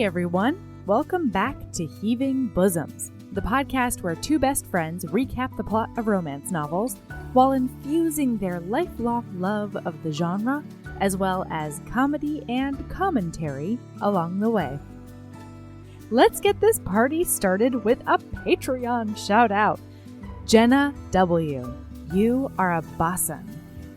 Hey everyone, welcome back to Heaving Bosoms, the podcast where two best friends recap the plot of romance novels while infusing their lifelong love of the genre, as well as comedy and commentary along the way. Let's get this party started with a Patreon shout out. Jenna W., you are a bosun,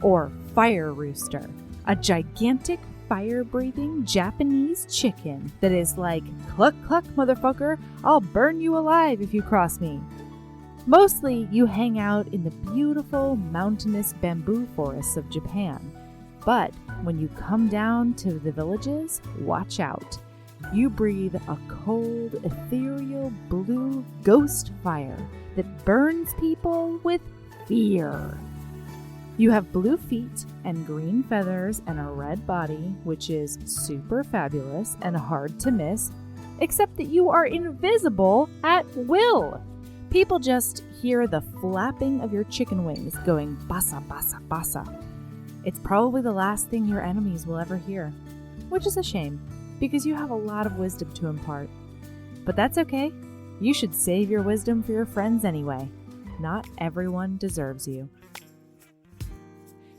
or fire rooster, a gigantic fire-breathing Japanese chicken that is like, cluck cluck motherfucker, I'll burn you alive if you cross me. Mostly you hang out in the beautiful mountainous bamboo forests of Japan, but when you come down to the villages, watch out. You breathe a cold, ethereal blue ghost fire that burns people with fear. You have blue feet and green feathers and a red body, which is super fabulous and hard to miss, except that you are invisible at will. People just hear the flapping of your chicken wings going basa, basa, basa. It's probably the last thing your enemies will ever hear, which is a shame, because you have a lot of wisdom to impart. But that's okay. You should save your wisdom for your friends anyway. Not everyone deserves you.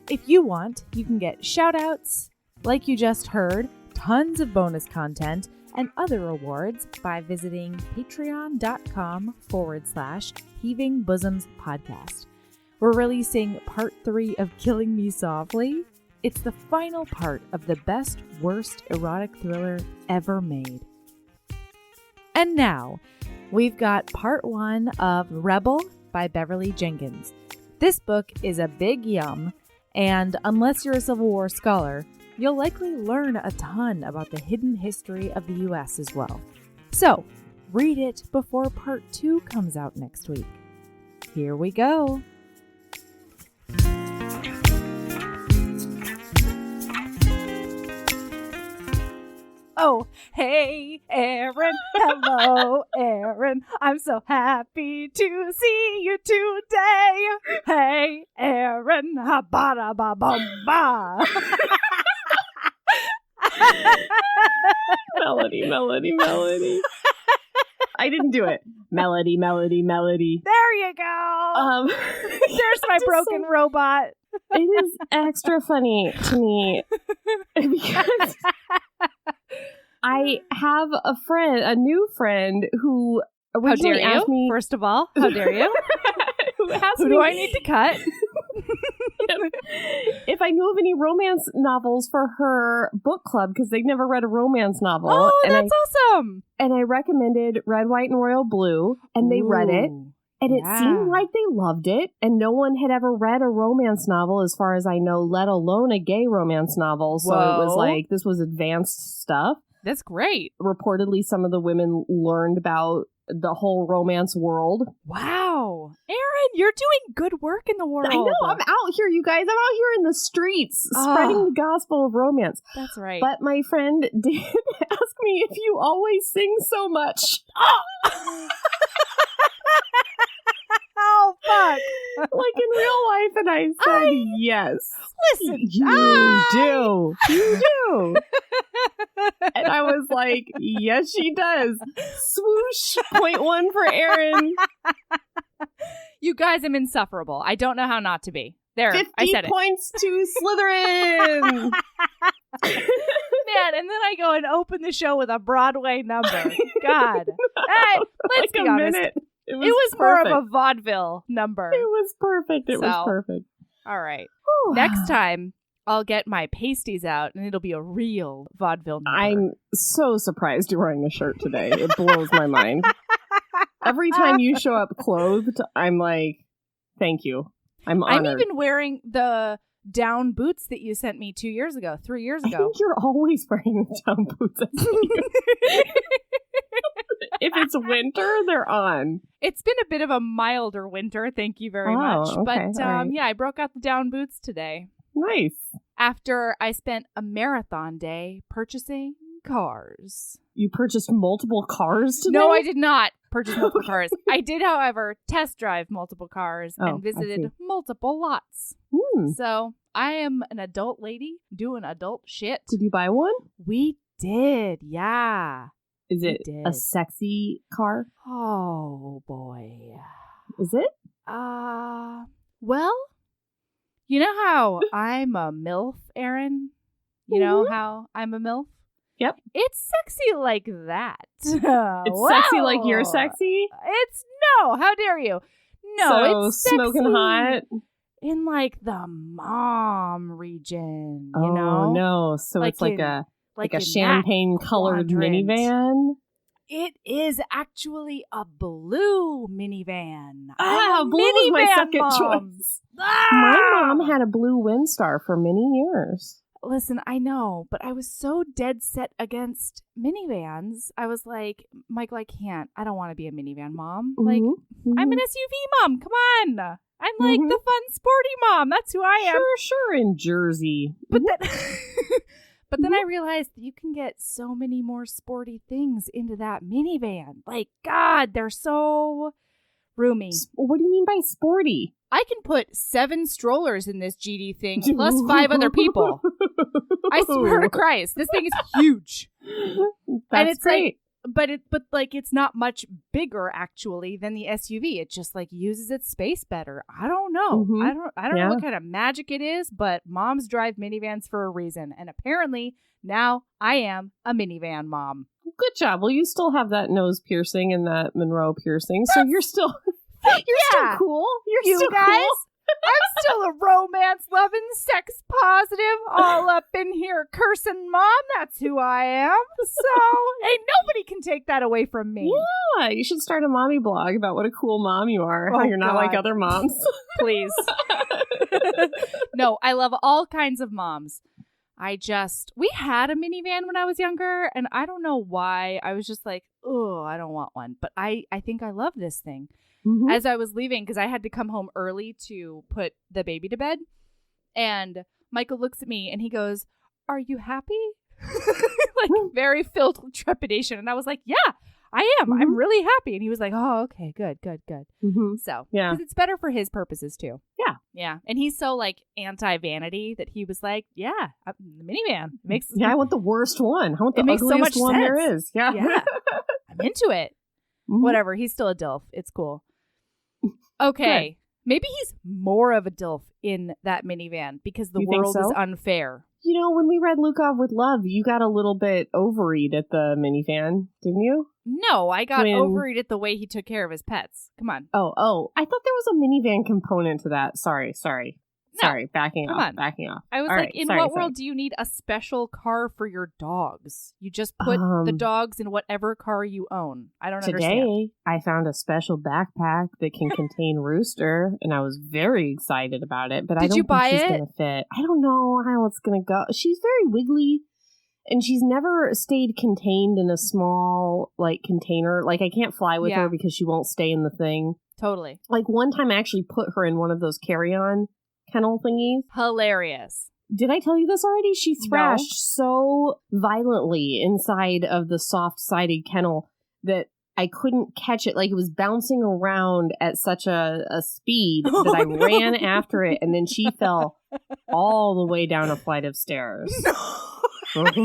If you want, you can get shout-outs, like you just heard, tons of bonus content, and other rewards by visiting patreon.com/Heaving Bosoms Podcast. We're releasing part 3 of Killing Me Softly. It's the final part of the best, worst erotic thriller ever made. And now, we've got part 1 of Rebel by Beverly Jenkins. This book is a big yum, and unless you're a Civil War scholar, you'll likely learn a ton about the hidden history of the U.S. as well. So, read it before part 2 comes out next week. Here we go. Oh, hey, Erin. Hello, Erin. I'm so happy to see you today. Hey, Erin. Ha-ba-da-ba-bum-ba. Melody. I didn't do it. Melody. There you go. There's my broken robot. It is extra funny to me because I have a new friend who originally asked me. First of all, how dare you? Who do I need to cut? If I knew of any romance novels for her book club, because they'd never read a romance novel. Oh, that's awesome. And I recommended Red, White, and Royal Blue, and they read it. And it seemed like they loved it, and no one had ever read a romance novel, as far as I know, let alone a gay romance novel. So it was like, this was advanced stuff. That's great. Reportedly, some of the women learned about the whole romance world. Wow. Erin, you're doing good work in the world. I know. I'm out here, you guys. I'm out here in the streets spreading the gospel of romance. That's right. But my friend did ask me if you always sing so much. Oh, fuck. Like in real life, and I said yes. Listen, you do. You do. And I was like, yes, she does. Swoosh. Point 1 for Erin. You guys, I'm insufferable. I don't know how not to be. There, 50 I said it. points to Slytherin. Man, and then I go and open the show with a Broadway number. God. Hey, let's be honest. Minute. It was more of a vaudeville number. It was perfect. It was perfect. All right. Next time, I'll get my pasties out, and it'll be a real vaudeville number. I'm so surprised you're wearing a shirt today. It blows my mind. Every time you show up clothed, I'm like, thank you. I'm honored. I'm even wearing the down boots that you sent me 3 years ago. I think you're always wearing the down boots. If it's winter, they're on. It's been a bit of a milder winter, thank you very much. Okay, but right. yeah, I broke out the down boots today. Nice. After I spent a marathon day purchasing cars. You purchased multiple cars today? No, I did not purchase multiple cars. I did, however, test drive multiple cars and visited multiple lots. So I am an adult lady doing adult shit. Did you buy one? We did, yeah. Is it a sexy car? Oh, boy. Is it? Well, you know how I'm a MILF, Erin? You know how I'm a MILF? Yep. It's sexy like that. It's sexy like you're sexy? No, how dare you? No, so it's sexy smoking hot in like the mom region, you oh, know? No. So like it's like a champagne colored minivan. It is actually a blue minivan. Blue was my second choice. My mom had a blue Windstar for many years. Listen, I know, but I was so dead set against minivans. I was like, Michael, I can't. I don't want to be a minivan mom. Like, I'm an SUV mom. Come on. I'm like the fun, sporty mom. That's who I am. Sure, in Jersey. But then I realized that you can get so many more sporty things into that minivan. Like, God, they're so roomy. What do you mean by sporty? I can put 7 strollers in this GD thing plus 5 other people. I swear to Christ, this thing is huge. That's it's great. Like, it's not much bigger actually than the SUV. It just like uses its space better. I don't know. I don't know what kind of magic it is, but moms drive minivans for a reason, and apparently now I am a minivan mom. Good job. Well, you still have that nose piercing and that Monroe piercing, so you're still. You're still cool. You're still guys. Cool. I'm still a romance-loving, sex-positive, all up in here cursing mom. That's who I am. So, ain't nobody can take that away from me. Yeah, you should start a mommy blog about what a cool mom you are. How you're not like other moms. Please. No, I love all kinds of moms. We had a minivan when I was younger, and I don't know why. I was just like, oh, I don't want one. But I think I love this thing. As I was leaving, because I had to come home early to put the baby to bed. And Michael looks at me and he goes, "Are you happy?" Like very filled with trepidation. And I was like, "Yeah, I am. I'm really happy." And he was like, "Oh, okay, good. So, because it's better for his purposes too. Yeah. And he's so like anti-vanity that he was like, "Yeah, the minivan makes." Yeah, I want the worst one. I want the ugliest so much one sense. There is. Yeah, I'm into it. Whatever. He's still a DILF. It's cool. Okay. Good. Maybe he's more of a DILF in that minivan because the world is unfair. You know, when we read Luke Off with Love, you got a little bit ovaried at the minivan, didn't you? No, I got ovaried at the way he took care of his pets. Come on. Oh. I thought there was a minivan component to that. Sorry. No. Sorry, backing off. I was in what world do you need a special car for your dogs? You just put the dogs in whatever car you own. I don't understand. Today, I found a special backpack that can contain Rooster, and I was very excited about it, but I don't think she's going to fit. I don't know how it's going to go. She's very wiggly, and she's never stayed contained in a small, like, container. Like, I can't fly with her because she won't stay in the thing. Totally. Like, one time I actually put her in one of those carry-on kennel thingies. Hilarious. Did I tell you this already? She thrashed so violently inside of the soft-sided kennel that I couldn't catch it. Like, it was bouncing around at such a speed that I ran after it, and then she fell all the way down a flight of stairs. Like,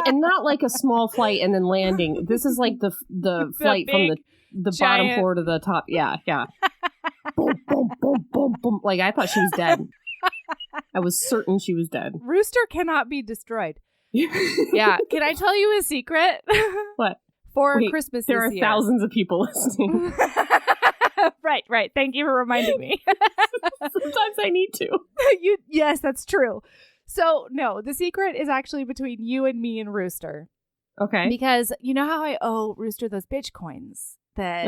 and not like a small flight and then landing. This is like the flight from the bottom floor to the top. Yeah. Boom, boom, boom, boom, boom. Like, I thought she was dead. I was certain she was dead. Rooster cannot be destroyed. Yeah. Can I tell you a secret? What? For Christmas there this are thousands of people listening. Right. Thank you for reminding me. Sometimes I need to. Yes, that's true. So, no, the secret is actually between you and me and Rooster. Okay. Because you know how I owe Rooster those bitch coins that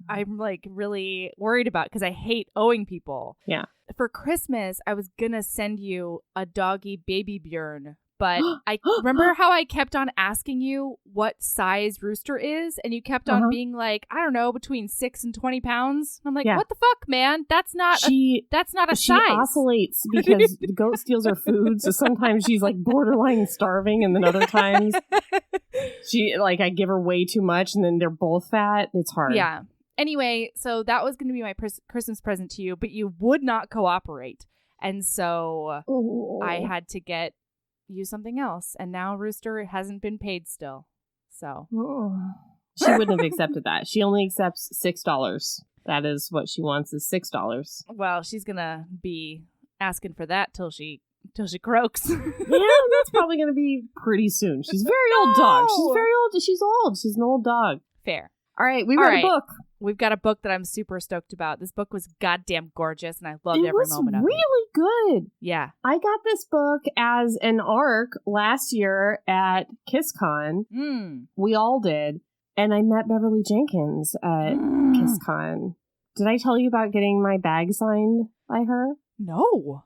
I'm like really worried about because I hate owing people. Yeah. For Christmas, I was going to send you a doggy baby Bjorn. But I remember how I kept on asking you what size Rooster is, and you kept on being like, I don't know, between 6 and 20 pounds. I'm like, what the fuck, man? That's not a size. She oscillates because the goat steals her food, so sometimes she's like borderline starving, and then other times I give her way too much, and then they're both fat. It's hard. Yeah. Anyway, so that was going to be my Christmas present to you, but you would not cooperate, and so I had to get use something else. And now Rooster hasn't been paid still. So she wouldn't have accepted that. She only accepts $6. That is what she wants, is $6. Well, she's gonna be asking for that till she croaks. Yeah, that's probably gonna be pretty soon. She's a very old dog. She's very old. She's old. She's an old dog. Fair. All right, we read a book. We've got a book that I'm super stoked about. This book was goddamn gorgeous, and I loved every moment of it. It was really good. Yeah. I got this book as an ARC last year at KissCon. We all did. And I met Beverly Jenkins at KissCon. Did I tell you about getting my bag signed by her? No.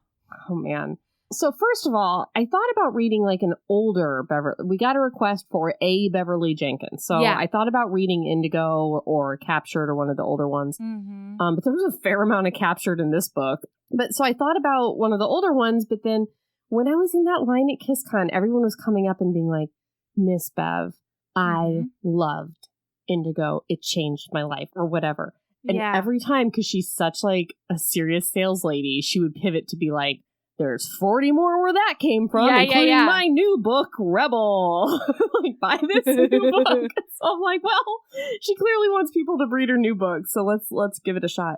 Oh, man. So first of all, I thought about reading like an older Beverly. We got a request for a Beverly Jenkins. So I thought about reading Indigo or Captured or one of the older ones. But there was a fair amount of Captured in this book. But so I thought about one of the older ones. But then when I was in that line at KissCon, everyone was coming up and being like, Miss Bev, I loved Indigo. It changed my life or whatever. And every time, because she's such like a serious sales lady, she would pivot to be like, there's 40 more where that came from, including my new book, Rebel. Like, buy this new book. So I'm like, well, she clearly wants people to read her new book, so let's give it a shot.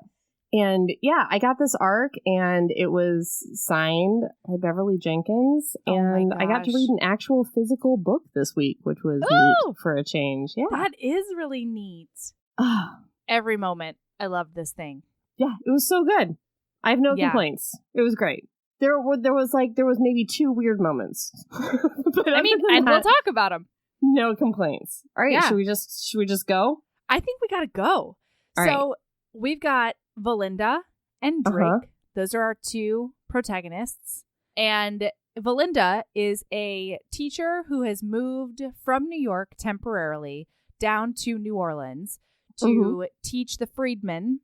And yeah, I got this ARC, and it was signed by Beverly Jenkins, and I got to read an actual physical book this week, which was neat for a change. Yeah, that is really neat. Every moment, I loved this thing. Yeah, it was so good. I have no complaints. It was great. There was maybe 2 weird moments. But we'll talk about them. No complaints. All right, should we just go? I think we gotta go. We've got Valinda and Drake. Those are our 2 protagonists. And Valinda is a teacher who has moved from New York temporarily down to New Orleans to teach the freedmen,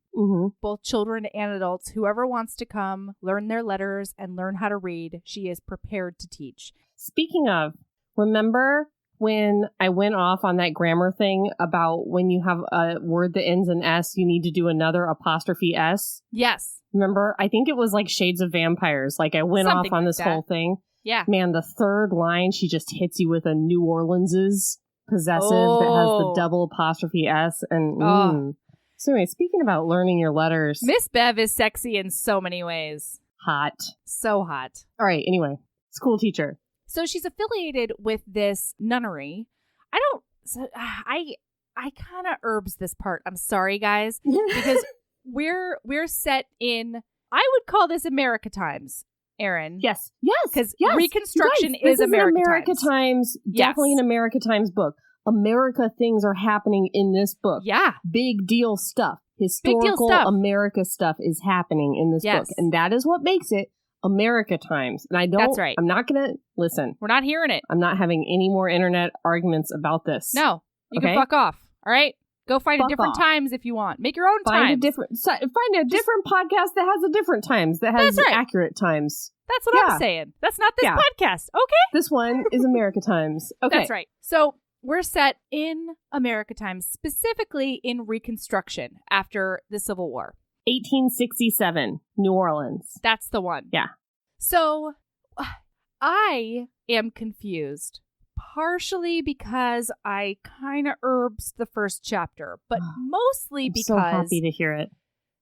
both children and adults, whoever wants to come, learn their letters, and learn how to read, she is prepared to teach. Speaking of, remember when I went off on that grammar thing about when you have a word that ends in S, you need to do another apostrophe S? Yes. Remember? I think it was like Shades of Vampires. Like I went off on this whole thing. Yeah. Man, the 3rd line, she just hits you with a New Orleans's possessive that has the double apostrophe S. And so anyway, speaking about learning your letters, Miss Bev is sexy in so many ways. Hot. So hot. All right, anyway, school teacher. So she's affiliated with this nunnery. I kind of herbs this part. I'm sorry, guys, because we're set in, I would call this America times. Erin. Yes. Because Reconstruction is America Times. Definitely an America Times book. America things are happening in this book. Yeah. Big deal stuff. Historical America stuff is happening in this book. And that is what makes it America Times. And That's right. I'm not going to, listen. We're not hearing it. I'm not having any more internet arguments about this. No. You can fuck off. All right? Go find a different times if you want. Make your own times. Find a different podcast that has a different times, that has accurate times. That's what I'm saying. That's not this podcast. Okay? This one is America Times. Okay. That's right. So we're set in America Times, specifically in Reconstruction after the Civil War. 1867, New Orleans. That's the one. Yeah. So I am confused. Partially because I kind of herbs the first chapter, but mostly because I'm so happy to hear it.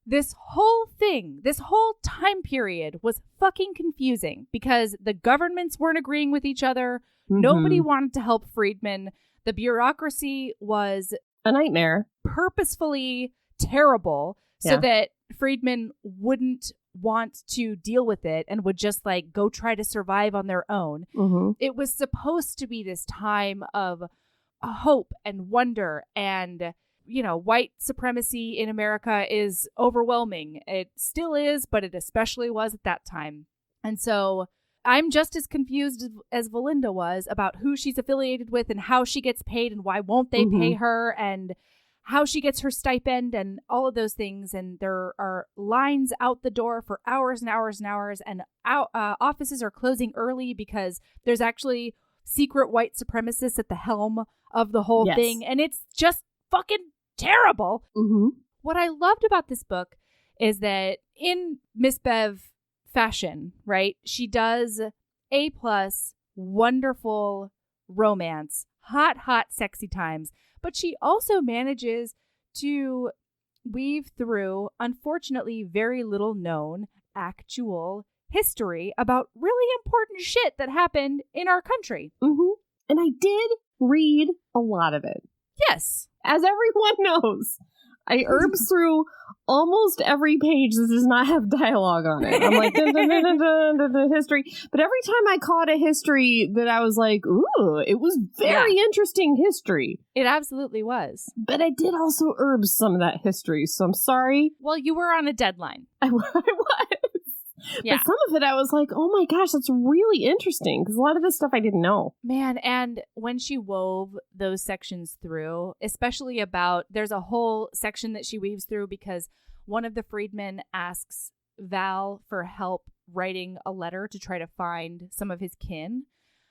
This whole thing, this whole time period was fucking confusing because the governments weren't agreeing with each other. Nobody wanted to help freedmen. The bureaucracy was a nightmare, purposefully terrible so that freedmen wouldn't want to deal with it and would just like go try to survive on their own. It was supposed to be this time of hope and wonder, and you know, white supremacy in America is overwhelming. It still is, but it especially was at that time. And so I'm just as confused as Valinda was about who she's affiliated with and how she gets paid and why won't they pay her and how she gets her stipend and all of those things. And there are lines out the door for hours and hours and hours, and offices are closing early because there's actually secret white supremacists at the helm of the whole thing. And it's just fucking terrible. What I loved about this book is that in Miss Bev fashion, right, she does A+ wonderful romance, hot, sexy times. But she also manages to weave through, unfortunately, very little known actual history about really important shit that happened in our country. Mm-hmm. And I did read a lot of it. Yes. As everyone knows, I herbs through almost every page that does not have dialogue on it. I'm like, history. But every time I caught a history that I was like, ooh, it was very interesting history. It absolutely was. But I did also herbs some of that history, so I'm sorry. Well, you were on a deadline. I was. Yeah. But some of it I was like, oh my gosh, that's really interesting, because a lot of this stuff I didn't know. Man, and when she wove those sections through, especially about, there's a whole section that she weaves through because one of the freedmen asks Val for help writing a letter to try to find some of his kin.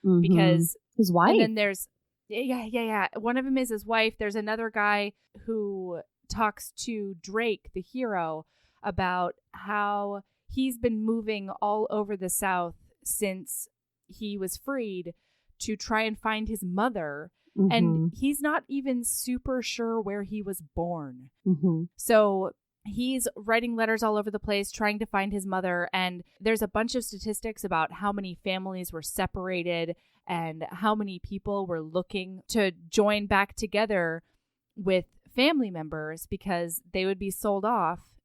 Mm-hmm. Because his wife. And then there's, yeah. One of them is his wife. There's another guy who talks to Drake, the hero, about how he's been moving all over the South since he was freed to try and find his mother. Mm-hmm. And he's not even super sure where he was born. Mm-hmm. So he's writing letters all over the place, trying to find his mother. And there's a bunch of statistics about how many families were separated and how many people were looking to join back together with family members because they would be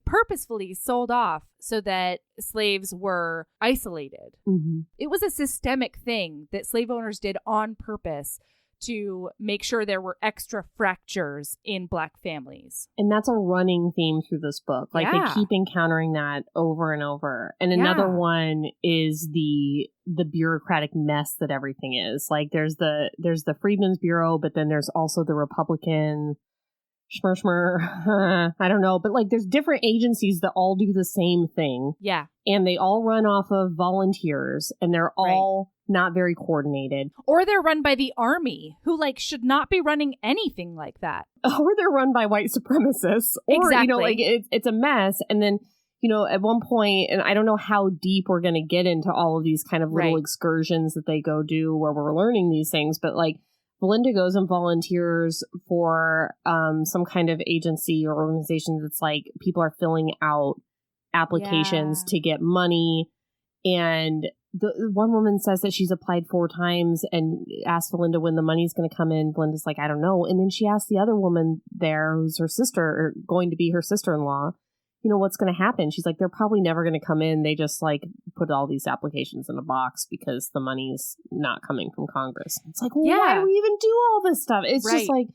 purposefully sold off so that slaves were isolated. Mm-hmm. It was a systemic thing that slave owners did on purpose to make sure there were extra fractures in Black families. And that's a running theme through this book. Like they keep encountering that over and over. And another one is the bureaucratic mess that everything is. Like there's the Freedmen's Bureau, but then there's also the Republican schmur. I don't know. But like there's different agencies that all do the same thing. Yeah. And they all run off of volunteers and they're all not very coordinated. Or they're run by the army who like should not be running anything like that. Or they're run by white supremacists. Or, exactly. You know, like it's a mess. And then, you know, at one point, and I don't know how deep we're going to get into all of these kind of little excursions that they go do where we're learning these things. But like, Belinda goes and volunteers for some kind of agency or organization that's like people are filling out applications to get money. And the one woman says that she's applied 4 times and asks Belinda when the money's going to come in. Belinda's like, I don't know. And then she asks the other woman there, who's her sister, or going to be her sister-in-law, you know, what's going to happen? She's like, they're probably never going to come in. They just like put all these applications in a box because the money's not coming from Congress. It's like, well, why do we even do all this stuff? It's just like,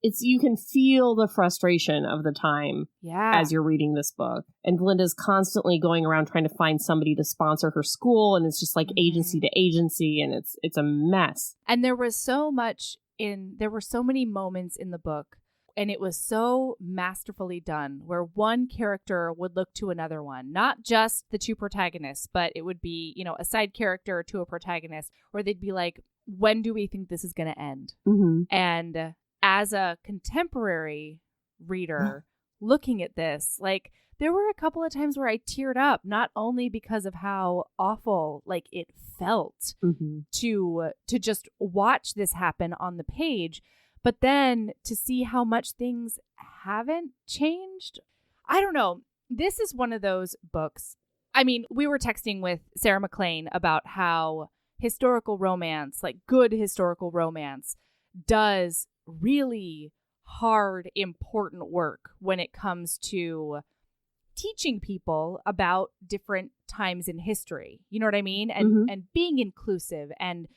you can feel the frustration of the time as you're reading this book. And Belinda's constantly going around trying to find somebody to sponsor her school. And it's just like agency to agency. And it's a mess. And there were so many moments in the book. And it was so masterfully done where one character would look to another one, not just the 2 protagonists, but it would be, you know, a side character to a protagonist, where they'd be like, when do we think this is going to end? Mm-hmm. And as a contemporary reader looking at this, like there were a couple of times where I teared up, not only because of how awful like it felt to just watch this happen on the page, but then to see how much things haven't changed. I don't know. This is one of those books. I mean, we were texting with Sarah McLean about how historical romance, like good historical romance, does really hard, important work when it comes to teaching people about different times in history. You know what I mean? And being inclusive and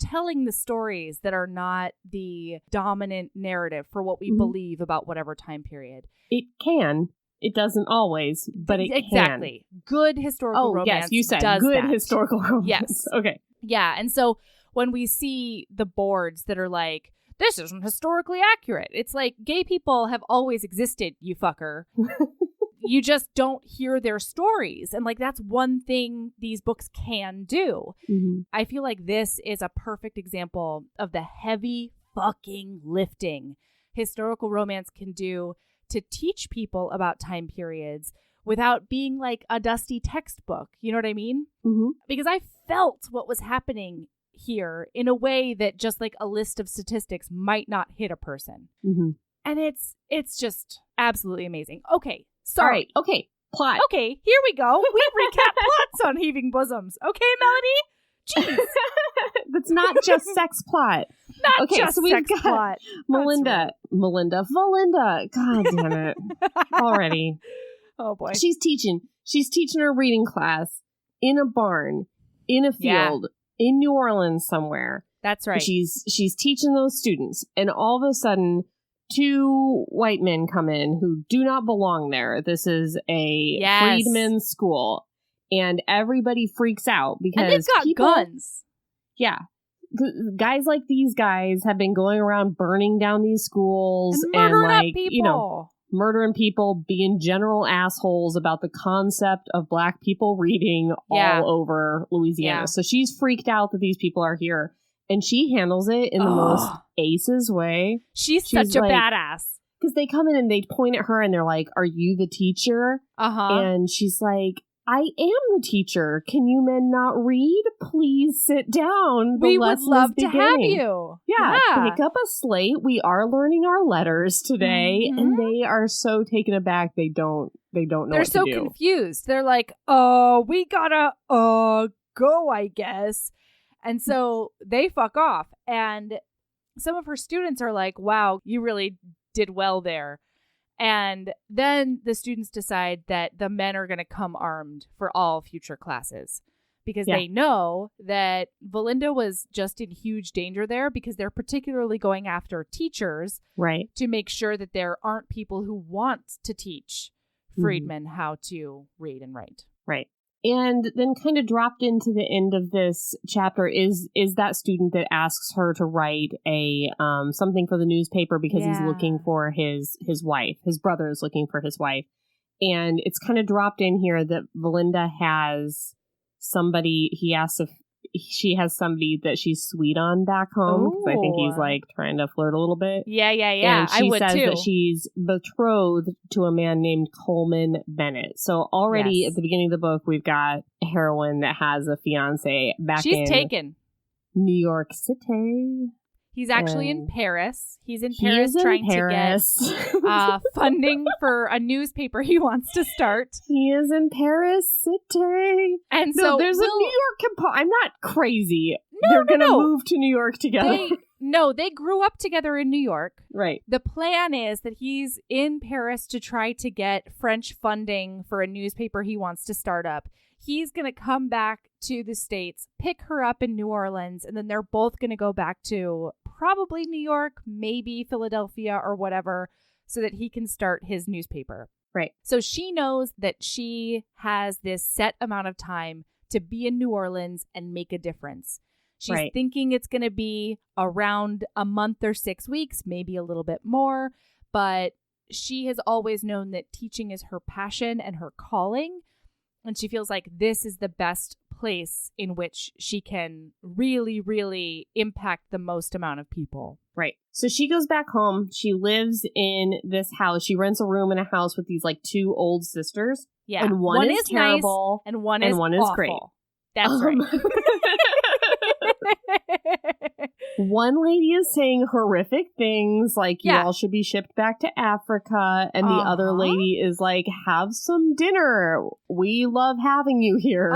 telling the stories that are not the dominant narrative for what we believe about whatever time period. It can. It doesn't always, but it exactly. Can. Good historical romance. Yes, you said does good that. Historical romance. Yes. Okay. Yeah, and so when we see the boards that are like, this isn't historically accurate, it's like, gay people have always existed, you fucker. You just don't hear their stories. And like, that's one thing these books can do. Mm-hmm. I feel like this is a perfect example of the heavy fucking lifting historical romance can do to teach people about time periods without being like a dusty textbook. You know what I mean? Mm-hmm. Because I felt what was happening here in a way that just like a list of statistics might not hit a person. Mm-hmm. And it's just absolutely amazing. Okay, sorry. All right, okay, plot. Okay, here we go. We recap plots on Heaving Bosoms. Okay, Melody? Jeez. That's not just sex plot. Not just sex plot. Melinda. Valinda. God damn it. Already. Oh, boy. She's teaching her reading class in a barn, in a field, in New Orleans somewhere. That's right. She's teaching those students, and all of a sudden, 2 white men come in who do not belong there. This is a freedmen's school, and everybody freaks out because and they've got guns. Yeah. Guys like these guys have been going around burning down these schools and like, murdering people, being general assholes about the concept of Black people reading all over Louisiana. Yeah. So she's freaked out that these people are here, and she handles it in the most aces way. She's such a badass. Because they come in and they point at her and they're like, "Are you the teacher?" And she's like, "I am the teacher. Can you men not read? Please sit down. We would love to have you." Yeah. Pick up a slate. We are learning our letters today. Mm-hmm. And they are so taken aback. They don't know what to do. They're so confused. They're like, we gotta go, I guess. And so they fuck off. And some of her students are like, wow, you really did well there. And then the students decide that the men are going to come armed for all future classes because they know that Valinda was just in huge danger there because they're particularly going after teachers to make sure that there aren't people who want to teach freedmen how to read and write. Right. And then kind of dropped into the end of this chapter is that student that asks her to write a something for the newspaper because he's looking for his wife. His brother is looking for his wife. And it's kind of dropped in here that Valinda has somebody, he asks if she has somebody that she's sweet on back home because I think he's like trying to flirt a little bit. Yeah. And she says that she's betrothed to a man named Coleman Bennett. So already at the beginning of the book, we've got a heroine that has a fiance back in taken New York City. He's actually in Paris. He's in Paris trying to get funding for a newspaper he wants to start. He is in Paris City. And so there's a New York component. I'm not crazy. They're going to move to New York together. They grew up together in New York. Right. The plan is that he's in Paris to try to get French funding for a newspaper he wants to start up. He's going to come back to the States, pick her up in New Orleans, and then they're both going to go back to probably New York, maybe Philadelphia or whatever, so that he can start his newspaper. Right. So she knows that she has this set amount of time to be in New Orleans and make a difference. She's thinking it's going to be around a month or 6 weeks, maybe a little bit more, but she has always known that teaching is her passion and her calling. And she feels like this is the best place in which she can really, really impact the most amount of people. Right. So she goes back home. She lives in this house. She rents a room in a house with these like 2 old sisters. Yeah. And one is terrible. Nice, and one is awful. Great. That's right. One lady is saying horrific things like you all should be shipped back to Africa. And the other lady is like, have some dinner. We love having you here.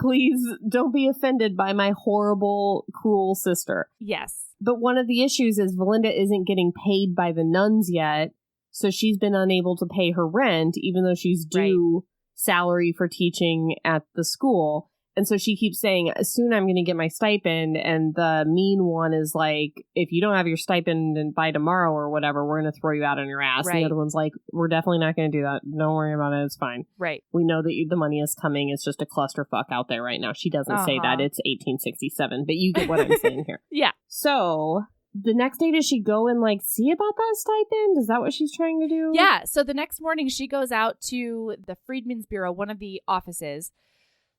Please don't be offended by my horrible, cruel sister. Yes. But one of the issues is Valinda isn't getting paid by the nuns yet. So she's been unable to pay her rent, even though she's due salary for teaching at the school. And so she keeps saying, soon I'm going to get my stipend. And the mean one is like, if you don't have your stipend by tomorrow or whatever, we're going to throw you out on your ass. Right. The other one's like, we're definitely not going to do that. Don't worry about it. It's fine. Right. We know that the money is coming. It's just a clusterfuck out there right now. She doesn't say that. It's 1867. But you get what I'm saying here. Yeah. So the next day, does she go and like see about that stipend? Is that what she's trying to do? Yeah. So the next morning she goes out to the Freedmen's Bureau, one of the offices,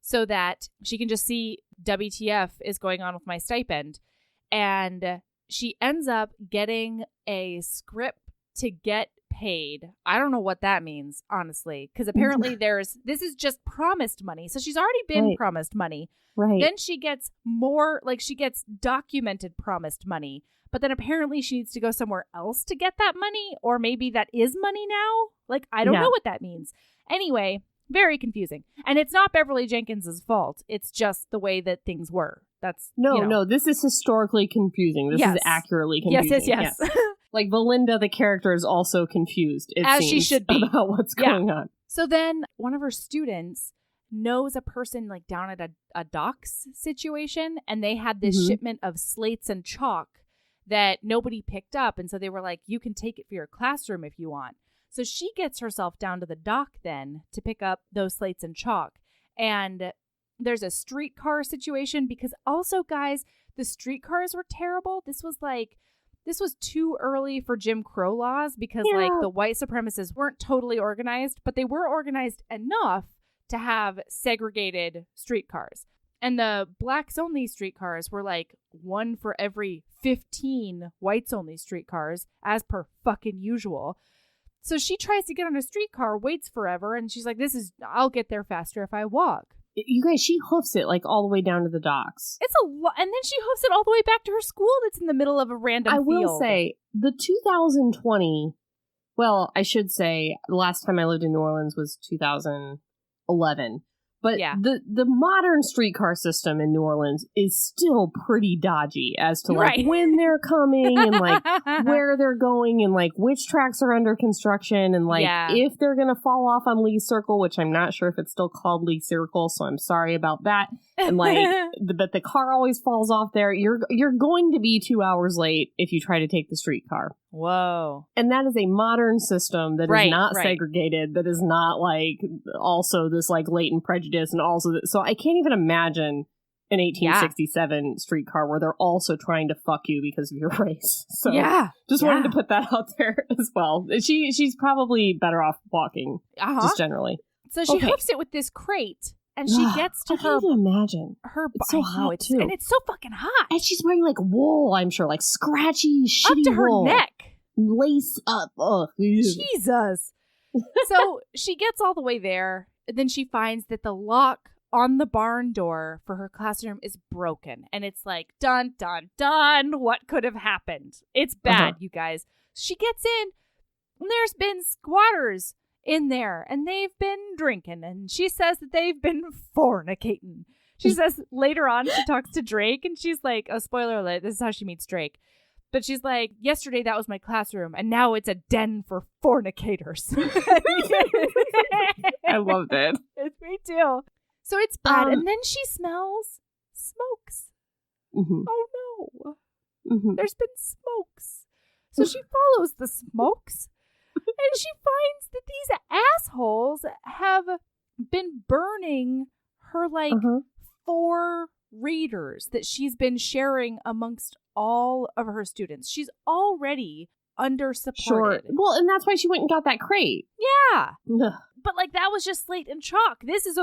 so that she can just see WTF is going on with my stipend. And she ends up getting a script to get paid. I don't know what that means, honestly, because apparently this is just promised money. So she's already been promised money. Right. Then she gets more, like she gets documented promised money. But then apparently she needs to go somewhere else to get that money. Or maybe that is money now. Like, I don't know what that means. Anyway, very confusing. And it's not Beverly Jenkins' fault. It's just the way that things were. That's No, this is historically confusing. This is accurately confusing. Yes. Like, Belinda, the character, is also confused, as she should be, about what's going on. So then one of her students knows a person like down at a docks situation, and they had this shipment of slates and chalk that nobody picked up. And so they were like, you can take it for your classroom if you want. So she gets herself down to the dock then to pick up those slates and chalk. And there's a streetcar situation because also, guys, the streetcars were terrible. This was too early for Jim Crow laws because like the white supremacists weren't totally organized, but they were organized enough to have segregated streetcars. And the blacks only streetcars were like one for every 15 whites only streetcars, as per fucking usual. So she tries to get on a streetcar, waits forever, and she's like, I'll get there faster if I walk. You guys, she hoofs it like all the way down to the docks. It's a lot. And then she hoofs it all the way back to her school that's in the middle of a random field. I will say, the 2020, well, I should say, the last time I lived in New Orleans was 2011. But the modern streetcar system in New Orleans is still pretty dodgy as to like when they're coming and like where they're going and like which tracks are under construction and like if they're going to fall off on Lee Circle, which I'm not sure if it's still called Lee Circle, so I'm sorry about that. And like, but the car always falls off there. You're going to be 2 hours late if you try to take the streetcar. Whoa. And that is a modern system that is not segregated, that is not like also this like latent prejudice and also so I can't even imagine an 1867 streetcar where they're also trying to fuck you because of your race. So just wanted to put that out there as well. She's probably better off walking just generally. So she hoofs it with this crate. And she gets to I can't even imagine. It's so hot, too. And it's so fucking hot. And she's wearing, like, wool, I'm sure. Like, scratchy, shitty up to her wool. neck. Lace up. Oh, Jesus. So she gets all the way there. And then she finds that the lock on the barn door for her classroom is broken. And it's like, dun, dun, dun. What could have happened? It's bad, you guys. She gets in. And there's been squatters in there, and they've been drinking, and she says that they've been fornicating. She says later on she talks to Drake, and she's like, oh, spoiler alert, this is how she meets Drake. But she's like, yesterday that was my classroom, and now it's a den for fornicators. I loved it. It's me too. So it's bad, and then she smells smokes. Oh no. There's been smokes. So she follows the smokes. And she finds that these assholes have been burning her, like, 4 readers that she's been sharing amongst all of her students. She's already undersupported. Sure. Well, and that's why she went and got that crate. Yeah. But, like, that was just slate and chalk. This is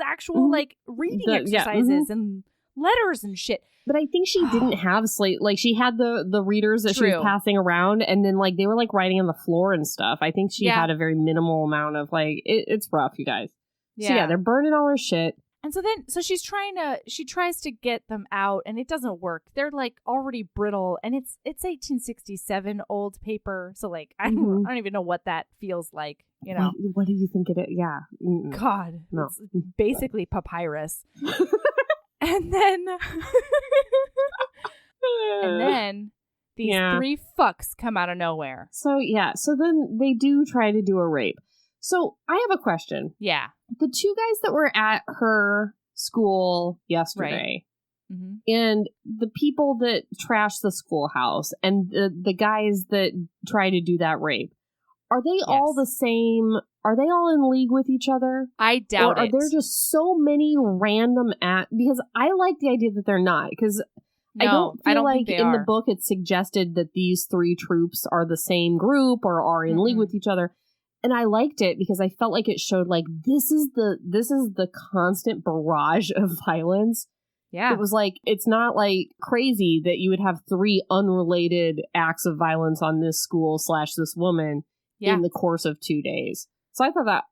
actual, like, reading exercises and letters and shit. But I think she didn't have slate. Like, she had the readers that she was passing around, and then, like, they were, like, writing on the floor and stuff. I think she had a very minimal amount of, like, it's rough, you guys. Yeah. So, they're burning all her shit. And so she tries to get them out, and it doesn't work. They're, like, already brittle, and it's 1867 old paper, so, like, I don't even know what that feels like, you know? What do you think it is? Yeah. God. No. It's basically papyrus. And then these 3 fucks come out of nowhere. So then they do try to do a rape. So I have a question. Yeah. The 2 guys that were at her school yesterday, and the people that trashed the schoolhouse, and the guys that try to do that rape, are they all the same? Are they all in league with each other? I doubt it. Are there just so many random because I like the idea that they're not, because I don't feel like in the book it's suggested that these 3 troops are the same group or are in league with each other. And I liked it because I felt like it showed like this is the constant barrage of violence. Yeah. It was like, it's not like crazy that you would have 3 unrelated acts of violence on this school / this woman. in the course of 2 days. So I thought that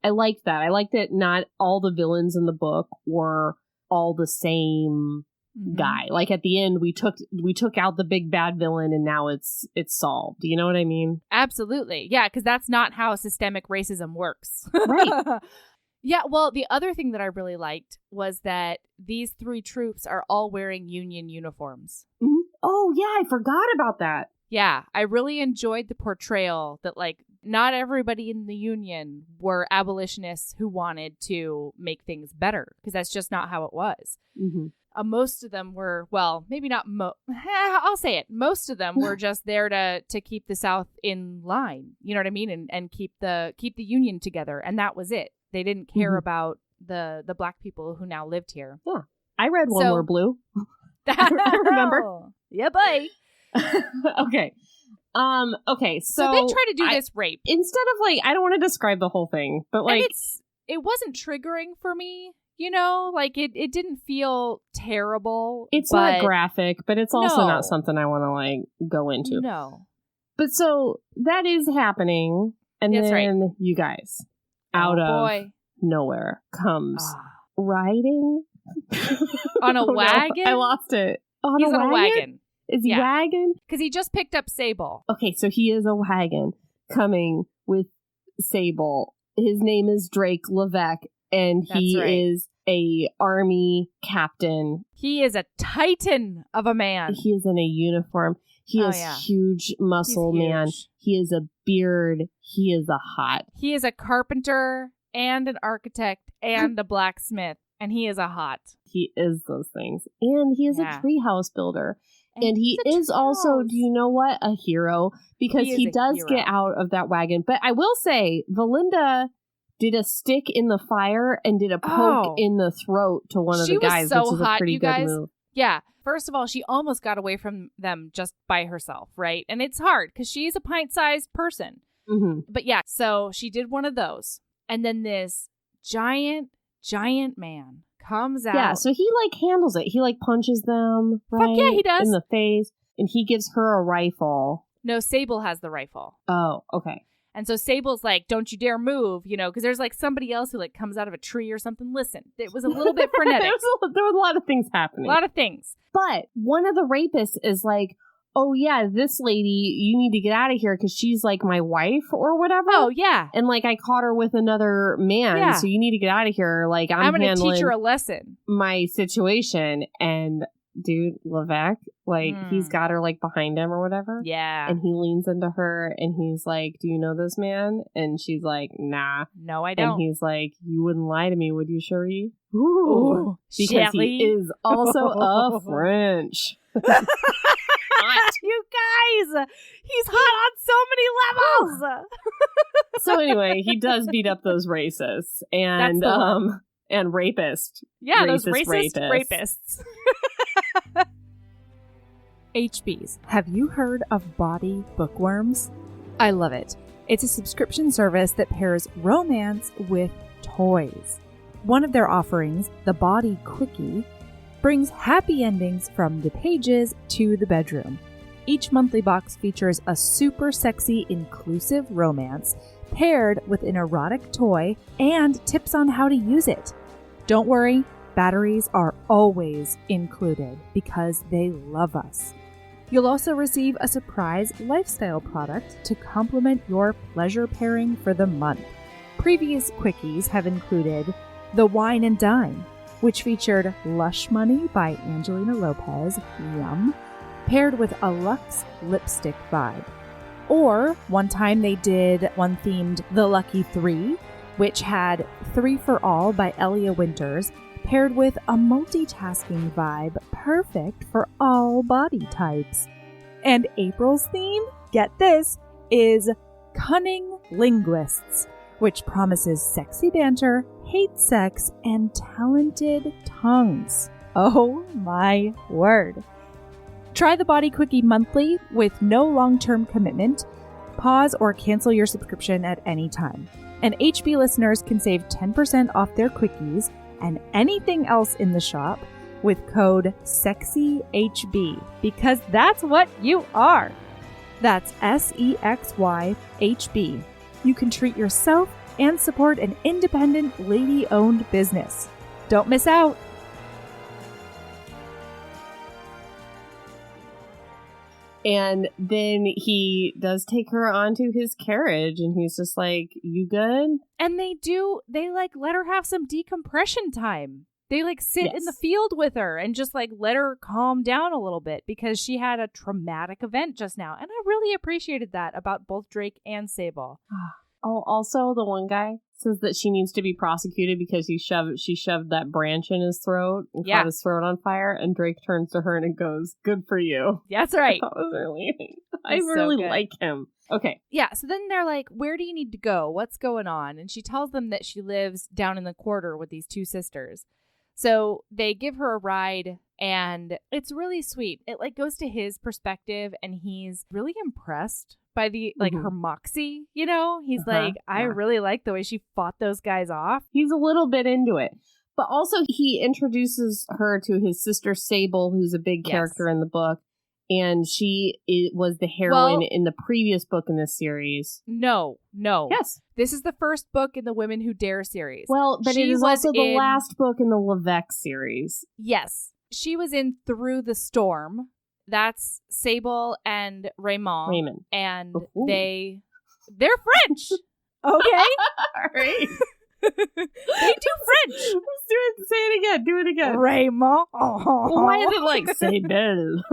I liked that. I liked that not all the villains in the book were all the same guy. Like at the end, we took out the big bad villain, and now it's solved. You know what I mean? Absolutely. Yeah, because that's not how systemic racism works. Right. Yeah, well, the other thing that I really liked was that these 3 troops are all wearing Union uniforms. Mm-hmm. Oh, yeah, I forgot about that. Yeah, I really enjoyed the portrayal that, like, not everybody in the Union were abolitionists who wanted to make things better, because that's just not how it was. Mm-hmm. Most of them were, well, maybe not I'll say it. Most of them were just there to keep the South in line. You know what I mean? And keep the Union together. And that was it. They didn't care about the black people who now lived here. Yeah. I read One More Blue. Remember? Yeah, boy. Okay. Okay. So they try to do this rape. Instead of like, I don't want to describe the whole thing, but like. And it wasn't triggering for me. You know, like it didn't feel terrible. It's not graphic, but it's also not something I want to like go into. No. But so that is happening. And That's then right. You guys, out of nowhere comes riding on a wagon. No, I lost it. He's on a wagon. Is he wagon? Because he just picked up Sable. Okay, so he is a wagon coming with Sable. His name is Drake Levesque. And he is a army captain. He is a titan of a man. He is in a uniform. He is huge muscle man. He is a beard. He is a hot. He is a carpenter and an architect and a blacksmith. And he is a hot. He is those things. And he is a treehouse builder. And he is also, do you know what? A hero. Because he does get out of that wagon. But I will say, Valinda did a stick in the fire and did a poke in the throat to one of the guys, so which is hot, a pretty you good guys. move. Yeah. First of all, she almost got away from them just by herself, right? And it's hard because she's a pint-sized person. Mm-hmm. But yeah, so she did one of those. And then this giant man comes out. Yeah, so he like handles it. He like punches them, right? Fuck yeah, he does. In the face. And he gives her a rifle. No, Sable has the rifle. Oh, okay. And so Sable's like, don't you dare move, you know, because there's like somebody else who like comes out of a tree or something. Listen, it was a little bit frenetic. There was a lot of things happening. A lot of things. But one of the rapists is like, oh yeah, this lady, you need to get out of here because she's like my wife or whatever. Oh, yeah. And like I caught her with another man, so you need to get out of here. Like I'm going to teach her a lesson. My situation. And dude, Levesque, like he's got her like behind him or whatever. Yeah. And he leans into her and he's like, do you know this man? And she's like, nah. No, I don't. And he's like, you wouldn't lie to me, would you, Cherie? Ooh, because Shelly. he is also a French. Hot. You guys, he's hot on so many levels. So anyway, he does beat up those racists and rapists. Yeah, those racist rapists. HBs, have you heard of Body Bookworms? I love it. It's a subscription service that pairs romance with toys. One of their offerings, the Body Quickie, brings happy endings from the pages to the bedroom. Each monthly box features a super sexy, inclusive romance paired with an erotic toy and tips on how to use it. Don't worry, batteries are always included because they love us. You'll also receive a surprise lifestyle product to complement your pleasure pairing for the month. Previous quickies have included the Wine and Dine, which featured Lush Money by Angelina Lopez, yum, paired with a luxe lipstick vibe. Or one time they did one themed The Lucky 3, which had 3 for All by Elia Winters, paired with a multitasking vibe perfect for all body types. And April's theme, get this, is Cunning Linguists, which promises sexy banter, hate sex, and talented tongues. Oh my word. Try the Body Quickie monthly with no long-term commitment. Pause or cancel your subscription at any time. And HB listeners can save 10% off their quickies and anything else in the shop with code SEXYHB, because that's what you are. That's SEXYHB. You can treat yourself and support an independent, lady-owned business. Don't miss out. And then he does take her onto his carriage, and he's just like, you good? And they let her have some decompression time. They sit in the field with her and just let her calm down a little bit because she had a traumatic event just now. And I really appreciated that about both Drake and Sable. Oh, also the one guy says that she needs to be prosecuted because she shoved that branch in his throat and caught his throat on fire. And Drake turns to her and goes, "Good for you." That's right. That was I really like him. Okay. Yeah. So then they're like, "Where do you need to go? What's going on?" And she tells them that she lives down in the quarter with these two sisters. So they give her a ride, and it's really sweet. It goes to his perspective, and he's really impressed by the her moxie. He's I really like the way she fought those guys off. He's a little bit into it, but also he introduces her to his sister Sable, who's a big character in the book, and she was the heroine in the previous book in this series. No. Yes. This is the first book in the Women Who Dare series. Well, but it is also the last book in the Levesque series. Yes. She was in Through the Storm. That's Sable and Raymond. And they're French. Okay? All right. They do French. Say it again. Do it again. Raymond. Why is it Sable?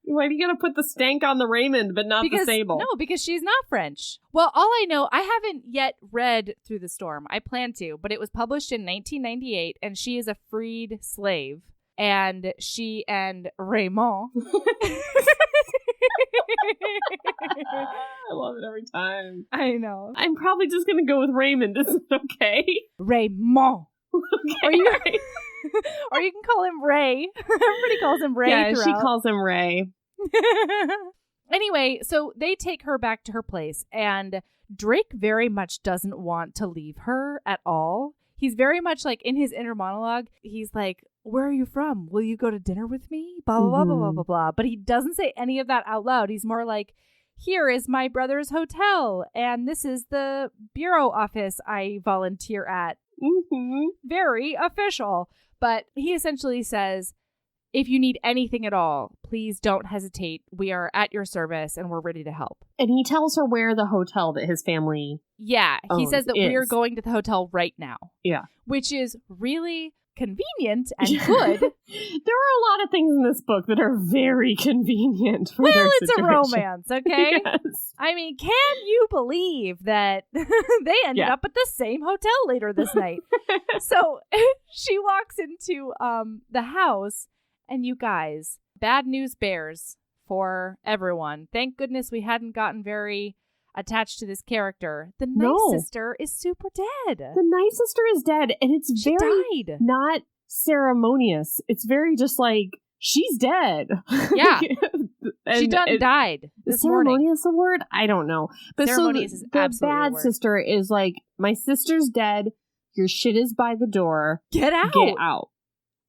Why do you gotta put the stank on the Raymond but not the Sable? No, because she's not French. Well, all I know, I haven't yet read Through the Storm. I plan to, but it was published in 1998, and she is a freed slave. And she and Raymond. I love it every time. I know. I'm probably just going to go with Raymond. Is it okay? Raymond. Okay. Or you can call him Ray. Everybody calls him Ray. Yeah, throughout. She calls him Ray. Anyway, so they take her back to her place, and Drake very much doesn't want to leave her at all. He's very much in his inner monologue, he's like, "Where are you from? Will you go to dinner with me?" Blah, blah, blah, blah, blah, blah, blah. But he doesn't say any of that out loud. He's more like, "Here is my brother's hotel, and this is the bureau office I volunteer at." Mm-hmm. Very official. But he essentially says, "If you need anything at all, please don't hesitate. We are at your service, and we're ready to help." And he tells her where the hotel that his family he says that we're going to the hotel right now. Yeah. Which is really convenient and good. There are a lot of things in this book that are very convenient for their it's situation. A romance, okay? Yes. I mean, can you believe that they ended up at the same hotel later this night? So she walks into the house, and you guys, bad news bears for everyone. Thank goodness we hadn't gotten very attached to this character. The nice sister is super dead. The nice sister is dead, and it's she very died. Not ceremonious. It's very just she's dead. Yeah. She done died this morning. Ceremonious a word? I don't know. But ceremonious is absolutely the bad sister is my sister's dead. Your shit is by the door. Get out. Get out.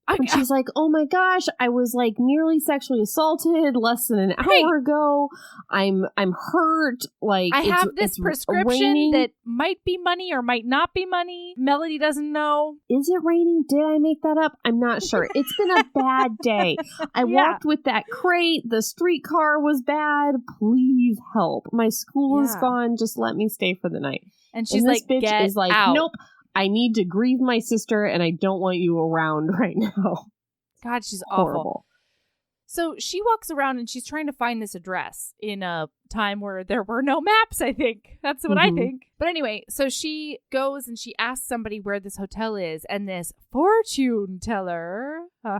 And she's like, "Oh my gosh, I was nearly sexually assaulted less than an hour ago. I'm hurt. I have this prescription raining. that might be money or might not be money. Melody doesn't know. Is it raining? Did I make that up? I'm not sure. It's been a bad day. I walked with that crate. The streetcar was bad. Please help. My school is gone. Just let me stay for the night." And she's this bitch "Get is out. "Nope. I need to grieve my sister, and I don't want you around right now." God, she's horrible. Awful. So she walks around and she's trying to find this address in a time where there were no maps, I think. That's what I think. But anyway, so she goes and she asks somebody where this hotel is, and this fortune teller. I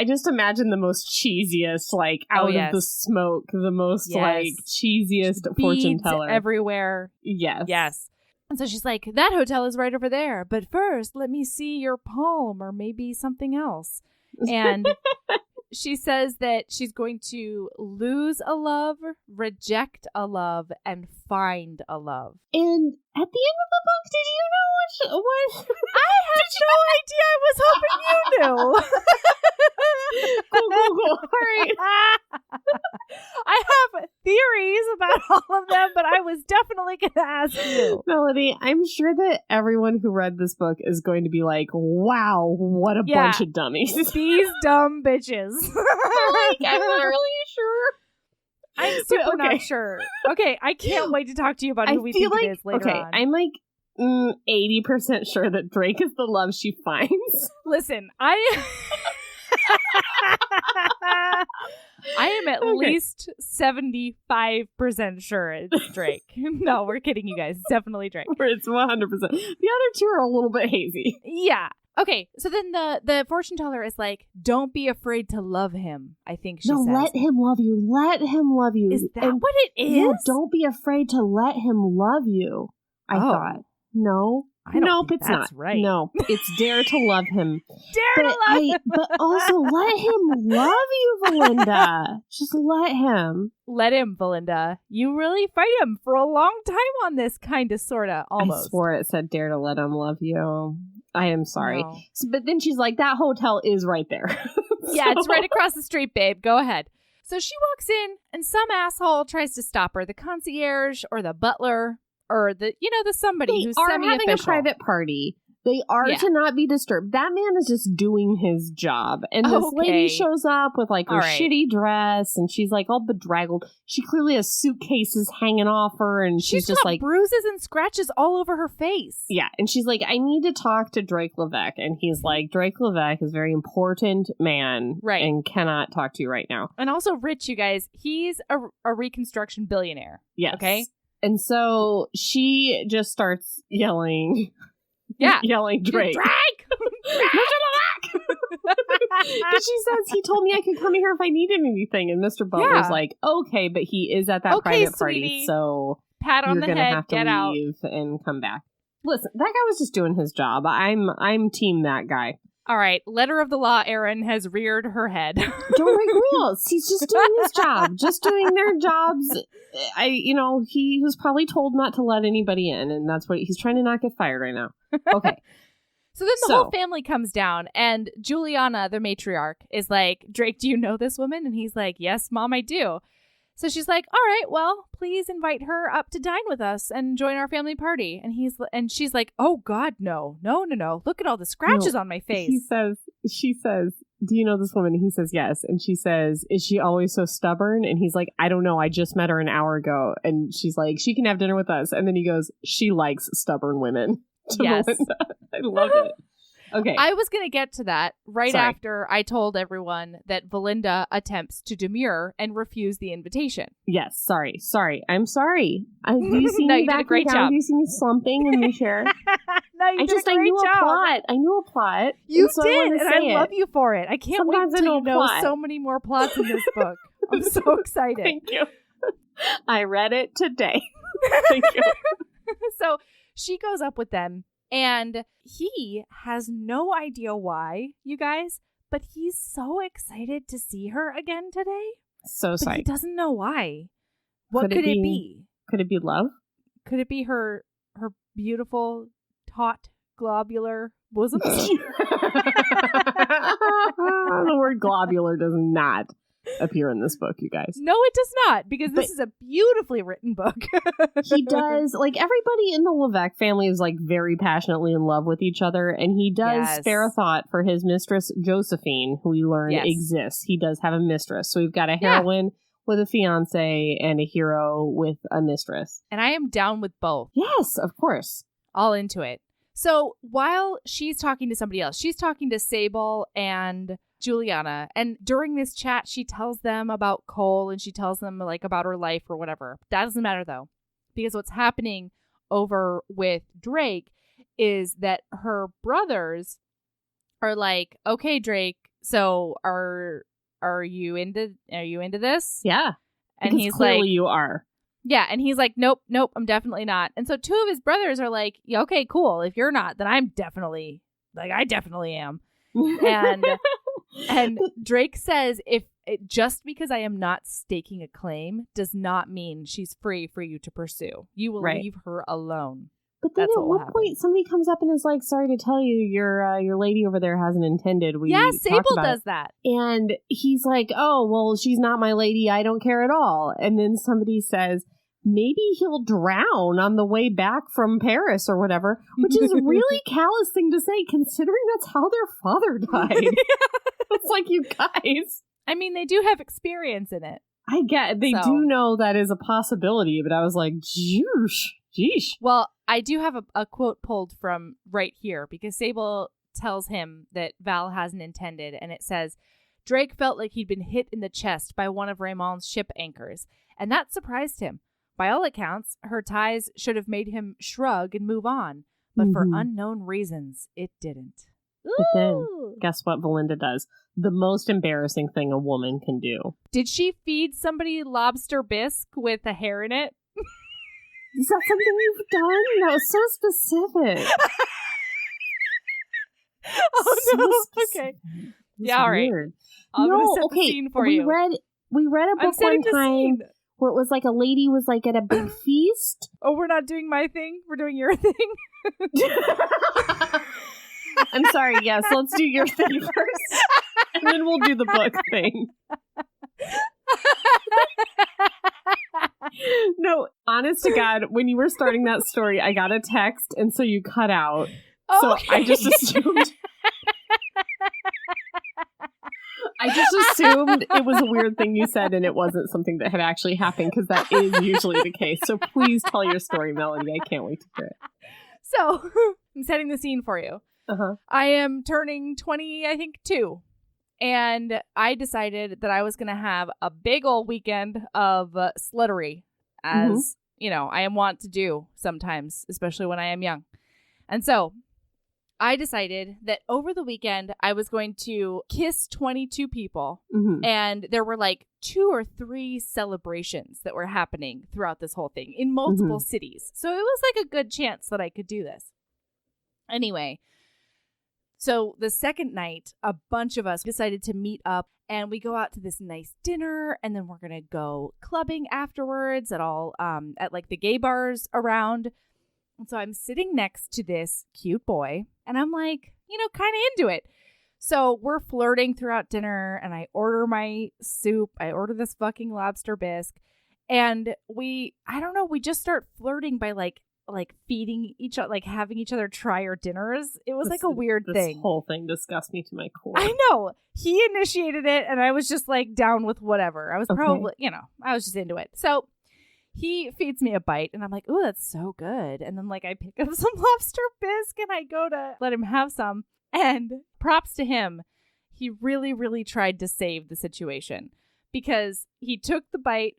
just imagine the most cheesiest, out of the smoke, the most cheesiest fortune teller. Everywhere. Yes. Yes. And so she's like, "That hotel is right over there. But first, let me see your palm or maybe something else." And she says that she's going to lose a love, reject a love, and find a love. And at the end of the book, did you know what? I had no idea. I was hoping you knew. Cool. All right. theories about all of them, but I was definitely going to ask you. Melody, I'm sure that everyone who read this book is going to be like, wow, what a bunch of dummies. These dumb bitches. I'm not really sure. I'm super not sure. Okay, I can't wait to talk to you about who we think it is later on. I'm like 80% sure that Drake is the love she finds. Listen, I am at least 75% sure it's Drake. No, we're kidding, you guys. It's definitely Drake. It's 100%. The other two are a little bit hazy. Yeah. Okay, so then the fortune teller is like, don't be afraid to love him, I think she says. No, let him love you. Let him love you. Is that what it is? Yeah, don't be afraid to let him love you, I thought. No. Nope, it's not. Right. No, it's dare to love him. Dare to love him. But also let him love you, Valinda. Just let him. Let him, Valinda. You really fight him for a long time on this, kind of, sort of, almost. I swore it said dare to let him love you. I am sorry. No. But then she's like, that hotel is right there. Yeah, it's right across the street, babe. Go ahead. So she walks in, and some asshole tries to stop her. The concierge or the butler. Or the somebody who's semi-official. They are having a private party. They are to not be disturbed. That man is just doing his job. And this lady shows up with like her shitty dress and she's like all bedraggled. She clearly has suitcases hanging off her and she's just like bruises and scratches all over her face. Yeah. And she's like, I need to talk to Drake Levesque. And he's like, Drake Levesque is a very important man. Right. And cannot talk to you right now. And also rich, you guys. He's a Reconstruction billionaire. Yes. Okay. And so she just starts yelling. Yeah. Yelling, Drake. Drake! She says, he told me I could come here if I needed anything. And Mr. Butler's like, okay, but he is at that private party. Sweetie. So pat on you're the going to head, have to get leave out. And come back. Listen, that guy was just doing his job. I'm team that guy. All right, letter of the law, Erin has reared her head. Don't break rules. He's just doing his job. Just doing their jobs. He was probably told not to let anybody in, and that's what he's trying to not get fired right now. Okay. So then the whole family comes down, and Juliana, the matriarch, is like, Drake, do you know this woman? And he's like, yes, Mom, I do. So she's like, all right, well, please invite her up to dine with us and join our family party. And she's like, oh, God, no. Look at all the scratches on my face. She says, do you know this woman? And he says, yes. And she says, is she always so stubborn? And he's like, I don't know. I just met her an hour ago. And she's like, she can have dinner with us. And then he goes, she likes stubborn women. Yes. Melinda. I love it. Okay. I was going to get to that after I told everyone that Valinda attempts to demur and refuse the invitation. Yes. Sorry. I'm sorry. Do you see me back great job. Do you see me slumping in the chair? I knew a plot. You so did, I love you for it. I can't wait until you know so many more plots in this book. I'm so excited. Thank you. I read it today. Thank you. So she goes up with them. And he has no idea why, you guys, but he's so excited to see her again today. So but psyched. He doesn't know why. What could it be? Could it be love? Could it be her beautiful, taut, globular bosoms? The word globular does not appear in this book, you guys. No, it does not, because this is a beautifully written book. He does, like, everybody in the Levesque family is, like, very passionately in love with each other, and he does spare a thought for his mistress, Josephine, who we learn exists. He does have a mistress. So we've got a heroine with a fiance and a hero with a mistress. And I am down with both. Yes, of course. All into it. So while she's talking to somebody else, she's talking to Sable and Juliana. And during this chat, she tells them about Cole and she tells them like about her life or whatever. That doesn't matter though, because what's happening over with Drake is that her brothers are like, okay, Drake, so are you into this? Yeah. And because he's clearly like, you are. Yeah, and he's like, nope, I'm definitely not. And so two of his brothers are like, yeah, okay, cool. If you're not, then I definitely am. And Drake says, just because I am not staking a claim does not mean she's free for you to pursue. You will leave her alone. But then at one point, somebody comes up and is like, sorry to tell you, your lady over there hasn't intended. Yeah, Sable does that. And he's like, oh, well, she's not my lady. I don't care at all. And then somebody says, maybe he'll drown on the way back from Paris or whatever, which is a really callous thing to say, considering that's how their father died. It's like, you guys. I mean, they do have experience in it. I get they do know that is a possibility, but I was like, Jeesh. Well, I do have a quote pulled from right here because Sable tells him that Val hasn't intended, and it says, Drake felt like he'd been hit in the chest by one of Raymond's ship anchors, and that surprised him. By all accounts, her ties should have made him shrug and move on, but for unknown reasons, it didn't. But then, guess what Valinda does? The most embarrassing thing a woman can do. Did she feed somebody lobster bisque with a hair in it? Is that something you've done? That was so specific. Oh, no. Okay. Yeah, all right. Weird. I'm going to set the scene for you. We read a book one time where it was like a lady was like at a big feast. Oh, we're not doing my thing? We're doing your thing? I'm sorry, yes. Let's do your thing first. And then we'll do the book thing. No, honest to God, when you were starting that story, I got a text, and so you cut out. So okay. I just assumed it was a weird thing you said, and it wasn't something that had actually happened, because that is usually the case. So please tell your story, Melody. I can't wait to hear it. So, I'm setting the scene for you. I am turning 22. And I decided that I was going to have a big old weekend of sluttery, as, you know, I am wont to do sometimes, especially when I am young. And so I decided that over the weekend, I was going to kiss 22 people. And there were like 2 or 3 celebrations that were happening throughout this whole thing in multiple cities. So it was like a good chance that I could do this. Anyway. So the second night, a bunch of us decided to meet up, and we go out to this nice dinner, and then we're going to go clubbing afterwards at like the gay bars around. And so I'm sitting next to this cute boy, and I'm like, you know, kind of into it. So we're flirting throughout dinner, and I order my soup. I order this fucking lobster bisque, and we just start flirting by like feeding each other, like having each other try our dinners. It was like a weird thing. This whole thing disgusts me to my core. I know. He initiated it, and I was just like down with whatever. I was probably, I was just into it. So he feeds me a bite, and I'm like, ooh, that's so good. And then like I pick up some lobster bisque, and I go to let him have some. And props to him. He really, really tried to save the situation, because he took the bite,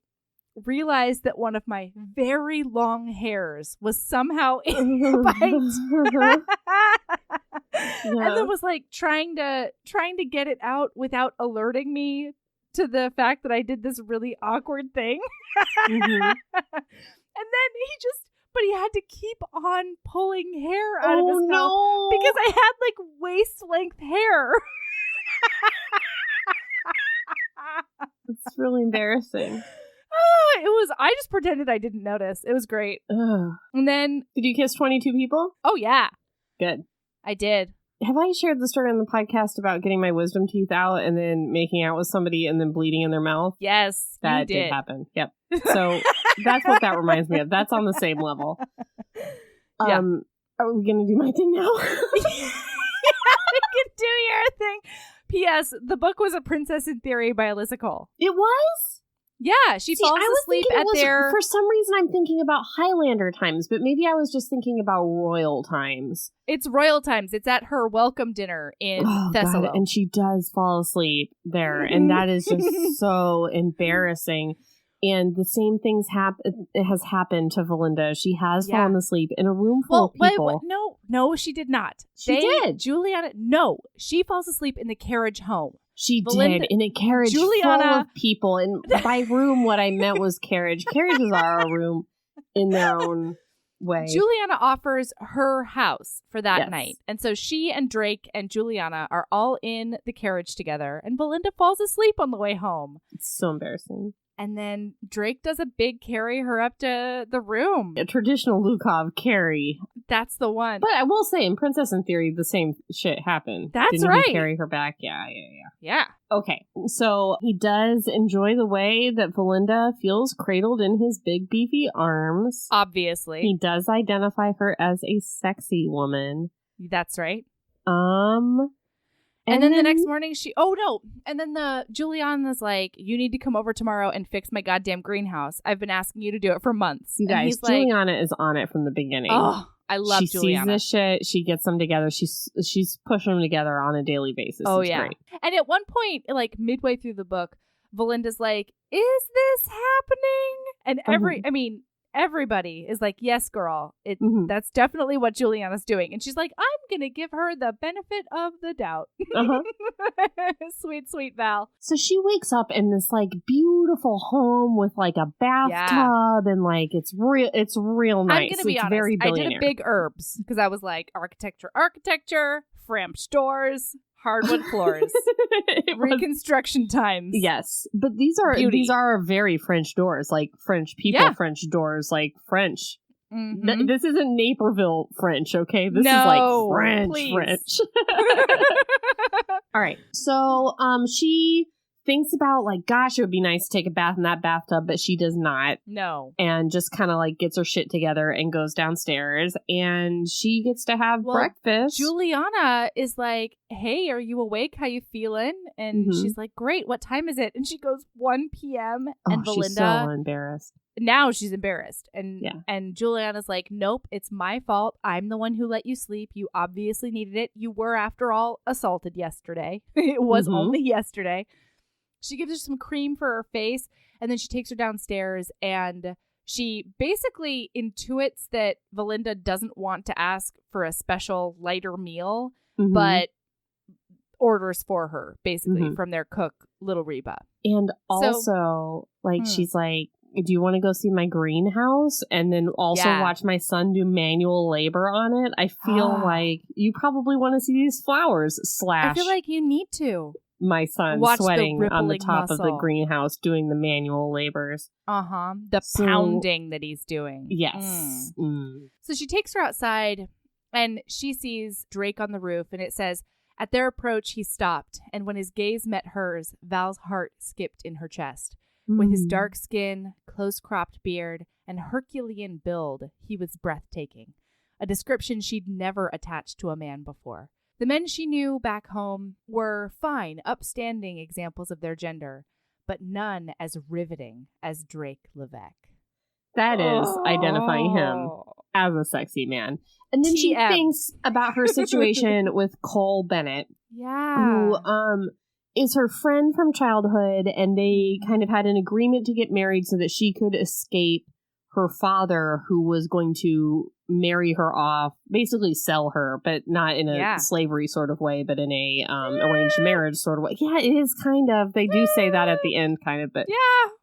realized that one of my very long hairs was somehow in the bite, and then was like trying to get it out without alerting me to the fact that I did this really awkward thing. And then he had to keep on pulling hair out of his mouth because I had like waist length hair. It's really embarrassing. I just pretended I didn't notice. It was great. Ugh. And then... Did you kiss 22 people? Oh, yeah. Good. I did. Have I shared the story on the podcast about getting my wisdom teeth out and then making out with somebody and then bleeding in their mouth? Yes, that did happen. Yep. So that's what that reminds me of. That's on the same level. Yeah. Are we going to do my thing now? Yeah, we can do your thing. P.S. The book was A Princess in Theory by Alyssa Cole. It was? Yeah, she falls asleep at their... For some reason, I'm thinking about Highlander times, but maybe I was just thinking about royal times. It's royal times. It's at her welcome dinner in Thessaly. God, and she does fall asleep there, and that is just so embarrassing. And the same things has happened to Valinda. She has fallen asleep in a room full of people. No, she did not. She did. Juliana, no. She falls asleep in the carriage home. She did, in a carriage full of people. And by room, what I meant was carriage. Carriages are a room in their own way. Juliana offers her house for that night. And so she and Drake and Juliana are all in the carriage together. And Valinda falls asleep on the way home. It's so embarrassing. And then Drake does a big carry her up to the room. A traditional Lukov carry. That's the one. But I will say, in Princess in Theory, the same shit happened. That's right. He carry her back? Yeah. Okay. So he does enjoy the way that Valinda feels cradled in his big, beefy arms. Obviously. He does identify her as a sexy woman. That's right. And then the next morning and then Juliana's like, you need to come over tomorrow and fix my goddamn greenhouse. I've been asking you to do it for months. You guys, Juliana is on it from the beginning. Oh, I love Juliana. She sees this shit. She gets them together. She's pushing them together on a daily basis. Oh, it's great. And at one point, like midway through the book, Valinda's like, is this happening? And everybody is like, yes, girl. That's definitely what Juliana's doing. And she's like, I'm going to give her the benefit of the doubt. Sweet, sweet Val. So she wakes up in this like beautiful home with like a bathtub and like it's real nice. I'm going to be honest. Very billionaire. I did a big herbs because I was like architecture, French doors, hardwood floors, Reconstruction times. Yes, but these are very French doors, like French people, French doors, like French. Mm-hmm. This isn't Naperville French, okay? This is like French. All right, so she thinks about like, gosh, it would be nice to take a bath in that bathtub, but she does not. No. And just kind of like gets her shit together and goes downstairs and she gets to have breakfast. Juliana is like, hey, are you awake? How you feeling? And she's like, great. What time is it? And she goes 1 p.m. And Valinda, she's so embarrassed. Now she's embarrassed. And Juliana's like, nope, it's my fault. I'm the one who let you sleep. You obviously needed it. You were, after all, assaulted yesterday. It was only yesterday. She gives her some cream for her face, and then she takes her downstairs, and she basically intuits that Valinda doesn't want to ask for a special lighter meal, but orders for her, basically, from their cook, Little Reba. And also, she's like, do you want to go see my greenhouse and then also watch my son do manual labor on it? I feel like you probably want to see these flowers / I feel like you need to. My son sweating on the top of the greenhouse doing the manual labors. The pounding that he's doing. Yes. So she takes her outside and she sees Drake on the roof, and it says, at their approach, he stopped, and when his gaze met hers, Val's heart skipped in her chest. With his dark skin, close-cropped beard, and Herculean build, he was breathtaking. A description she'd never attached to a man before. The men she knew back home were fine, upstanding examples of their gender, but none as riveting as Drake Levesque. That is identifying him as a sexy man. And then she thinks about her situation with Cole Bennett. Yeah. Who is her friend from childhood, and they kind of had an agreement to get married so that she could escape her father, who was going to marry her off, basically sell her, but not in a slavery sort of way, but in a arranged marriage sort of way. Yeah, it is kind of. They do say that at the end, kind of, but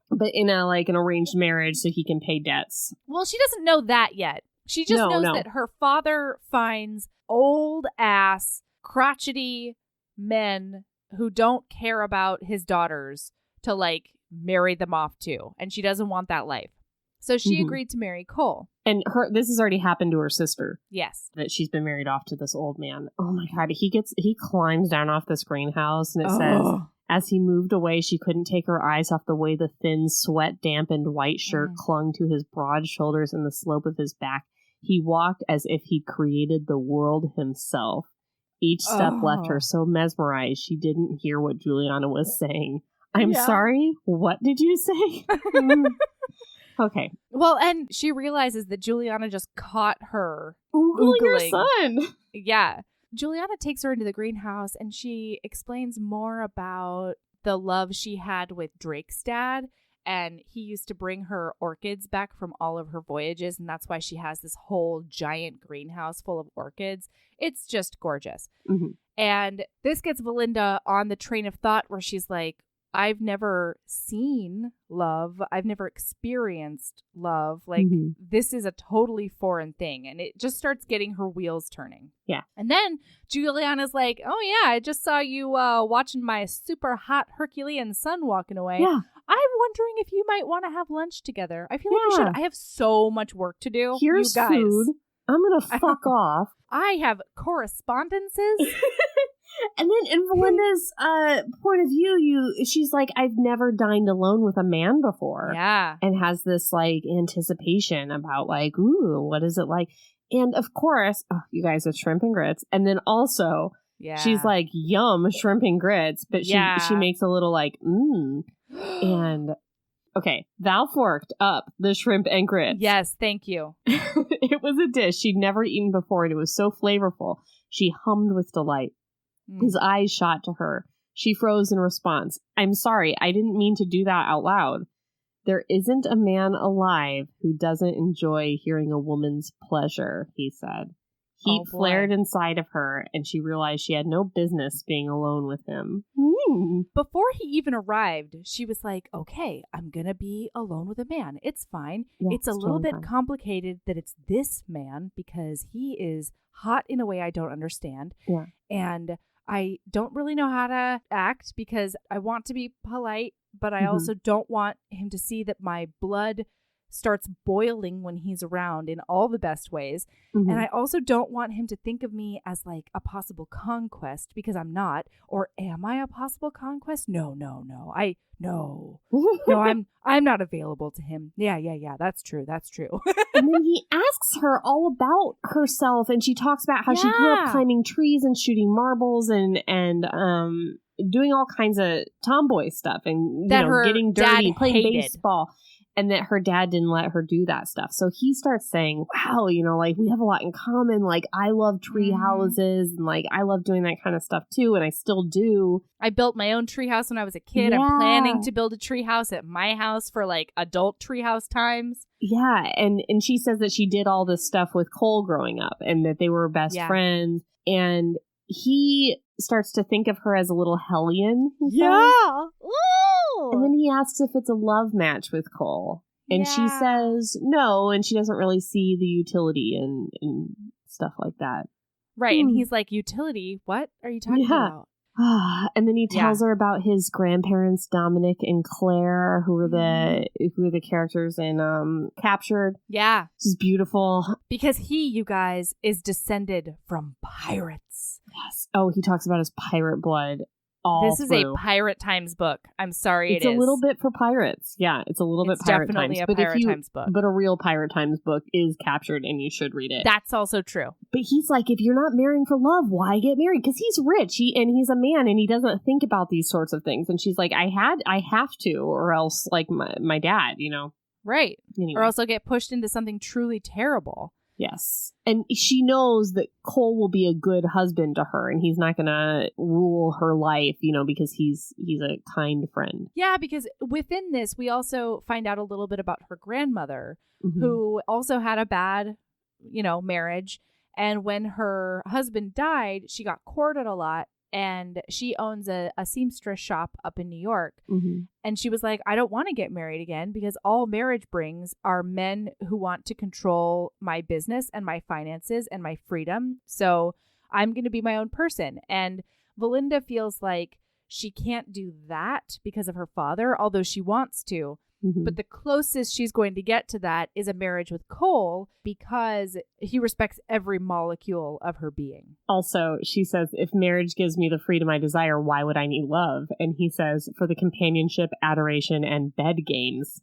but in a like an arranged marriage so he can pay debts. Well, she doesn't know that yet. She just knows that her father finds old ass, crotchety men who don't care about his daughters to like marry them off to, and she doesn't want that life. So she agreed to marry Cole. And this has already happened to her sister. Yes. That she's been married off to this old man. Oh my God. He climbs down off this greenhouse, and it says, as he moved away, she couldn't take her eyes off the way the thin, sweat-dampened white shirt clung to his broad shoulders and the slope of his back. He walked as if he created the world himself. Each step left her so mesmerized she didn't hear what Juliana was saying. I'm sorry? What did you say? Okay. Well, and she realizes that Juliana just caught her Oogling her son. Yeah. Juliana takes her into the greenhouse, and she explains more about the love she had with Drake's dad. And he used to bring her orchids back from all of her voyages, and that's why she has this whole giant greenhouse full of orchids. It's just gorgeous. And this gets Valinda on the train of thought where she's like, I've never seen love. I've never experienced love. Like, this is a totally foreign thing. And it just starts getting her wheels turning. Yeah. And then Juliana's like, oh, yeah, I just saw you watching my super hot Herculean son walking away. Yeah. I wondering if you might want to have lunch together. I feel like we should. I have so much work to do. Here's you guys. food. I'm going to fuck off. I have correspondences. And then in Belinda's point of view, she's like, I've never dined alone with a man before. Yeah. And has this like anticipation about like, ooh, what is it like? And of course, you guys have shrimp and grits. And then also, she's like, yum, shrimp and grits. But she makes a little like, And okay, Val forked up the shrimp and grits. Yes, thank you. It was a dish she'd never eaten before, and it was so flavorful. She hummed with delight. His eyes shot to her. She froze in response. I'm sorry, I didn't mean to do that out loud. There isn't a man alive who doesn't enjoy hearing a woman's pleasure, he said. Heat flared inside of her, and she realized she had no business being alone with him. Before he even arrived, she was like, okay, I'm going to be alone with a man. It's fine. Yeah, it's a little bit complicated that it's this man because he is hot in a way I don't understand. Yeah. And I don't really know how to act because I want to be polite, but I also don't want him to see that my blood starts boiling when he's around in all the best ways. And I also don't want him to think of me as like a possible conquest because I'm not. Or am I a possible conquest? No. I'm not available to him. Yeah. That's true. And then he asks her all about herself, and she talks about how she grew up climbing trees and shooting marbles and doing all kinds of tomboy stuff and getting dirty, playing baseball. And that her dad didn't let her do that stuff. So he starts saying, wow, like we have a lot in common. Like I love tree houses and like I love doing that kind of stuff too. And I still do. I built my own tree house when I was a kid. Yeah. I'm planning to build a tree house at my house for like adult tree house times. Yeah. And she says that she did all this stuff with Cole growing up and that they were best friends. And he starts to think of her as a little hellion. And then he asks if it's a love match with Cole. And she says no, and she doesn't really see the utility in stuff like that. Right, and he's like, utility? What are you talking about? And then he tells her about his grandparents, Dominic and Claire, who were the characters in Captured. Yeah. This is beautiful. Because he, you guys, is descended from pirates. Yes. Oh, he talks about his pirate blood. This is a Pirate Times book. I'm sorry, it's a little bit for pirates. Yeah, it's a little bit Pirate Times. It's definitely a Pirate Times book. But a real Pirate Times book is Captured, and you should read it. That's also true. But he's like, if you're not marrying for love, why get married? Because he's rich, he's a man, and he doesn't think about these sorts of things. And she's like, I have to, or else, like my dad, Right. Anyway. Or else I'll get pushed into something truly terrible. Yes. And she knows that Cole will be a good husband to her, and he's not going to rule her life, because he's a kind friend. Yeah, because within this, we also find out a little bit about her grandmother, who also had a bad, marriage. And when her husband died, she got courted a lot. And she owns a seamstress shop up in New York. And she was like, I don't want to get married again because all marriage brings are men who want to control my business and my finances and my freedom. So I'm going to be my own person. And Belinda feels like she can't do that because of her father, although she wants to. But the closest she's going to get to that is a marriage with Cole because he respects every molecule of her being. Also, she says, if marriage gives me the freedom I desire, why would I need love? And he says, for the companionship, adoration, and bed games.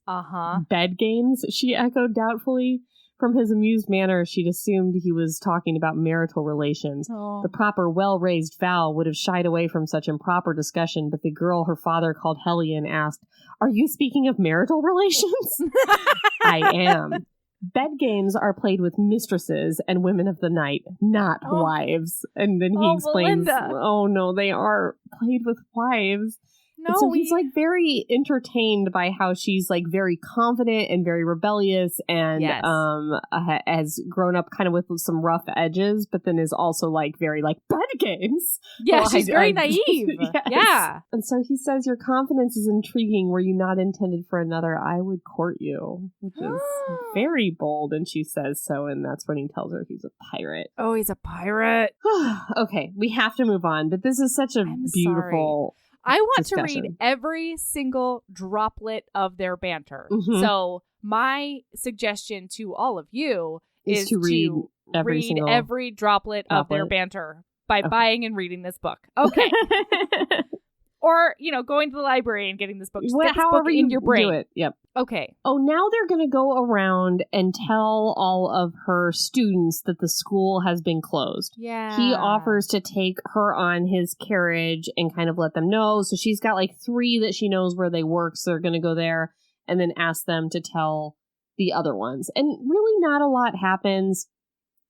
Bed games? She echoed doubtfully. From his amused manner, she'd assumed he was talking about marital relations. The proper, well-raised Val would have shied away from such improper discussion, but the girl her father called Hellion asked, are you speaking of marital relations? I am. Bed games are played with mistresses and women of the night, not wives. And then he explains, Belinda. Oh no, they are played with wives. No, so he's like very entertained by how she's like very confident and very rebellious and has grown up kind of with some rough edges, but then is also like very like bed games. Yeah, well, she's very naive. Yes. Yeah. And so he says, your confidence is intriguing. Were you not intended for another, I would court you, which is very bold. And she says so. And that's when he tells her he's a pirate. Oh, he's a pirate. Okay, we have to move on. But this is such a beautiful... I want to discussion. read every single droplet of their banter. Mhm. So my suggestion to all of you is to read every droplet of their banter by buying and reading this book. Okay. Or, going to the library and getting this book. Just get this book in your brain. Do it. Yep. Okay. Oh, now they're going to go around and tell all of her students that the school has been closed. Yeah. He offers to take her on his carriage and kind of let them know. So she's got like 3 that she knows where they work. So they're going to go there and then ask them to tell the other ones. And really not a lot happens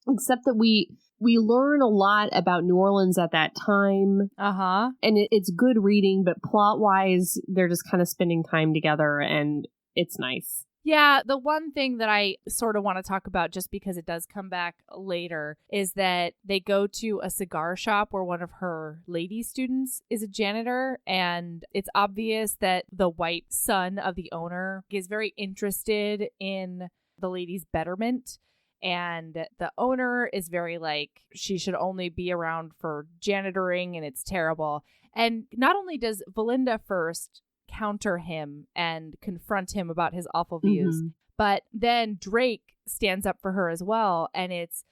except that we learn a lot about New Orleans at that time. Uh-huh. And it's good reading, but plot-wise, they're just kind of spending time together, and it's nice. Yeah, the one thing that I sort of want to talk about, just because it does come back later, is that they go to a cigar shop where one of her lady students is a janitor, and it's obvious that the white son of the owner is very interested in the lady's betterment. And the owner is very like, she should only be around for janitoring and it's terrible. And not only does Valinda first counter him and confront him about his awful views, but then Drake stands up for her as well. And it's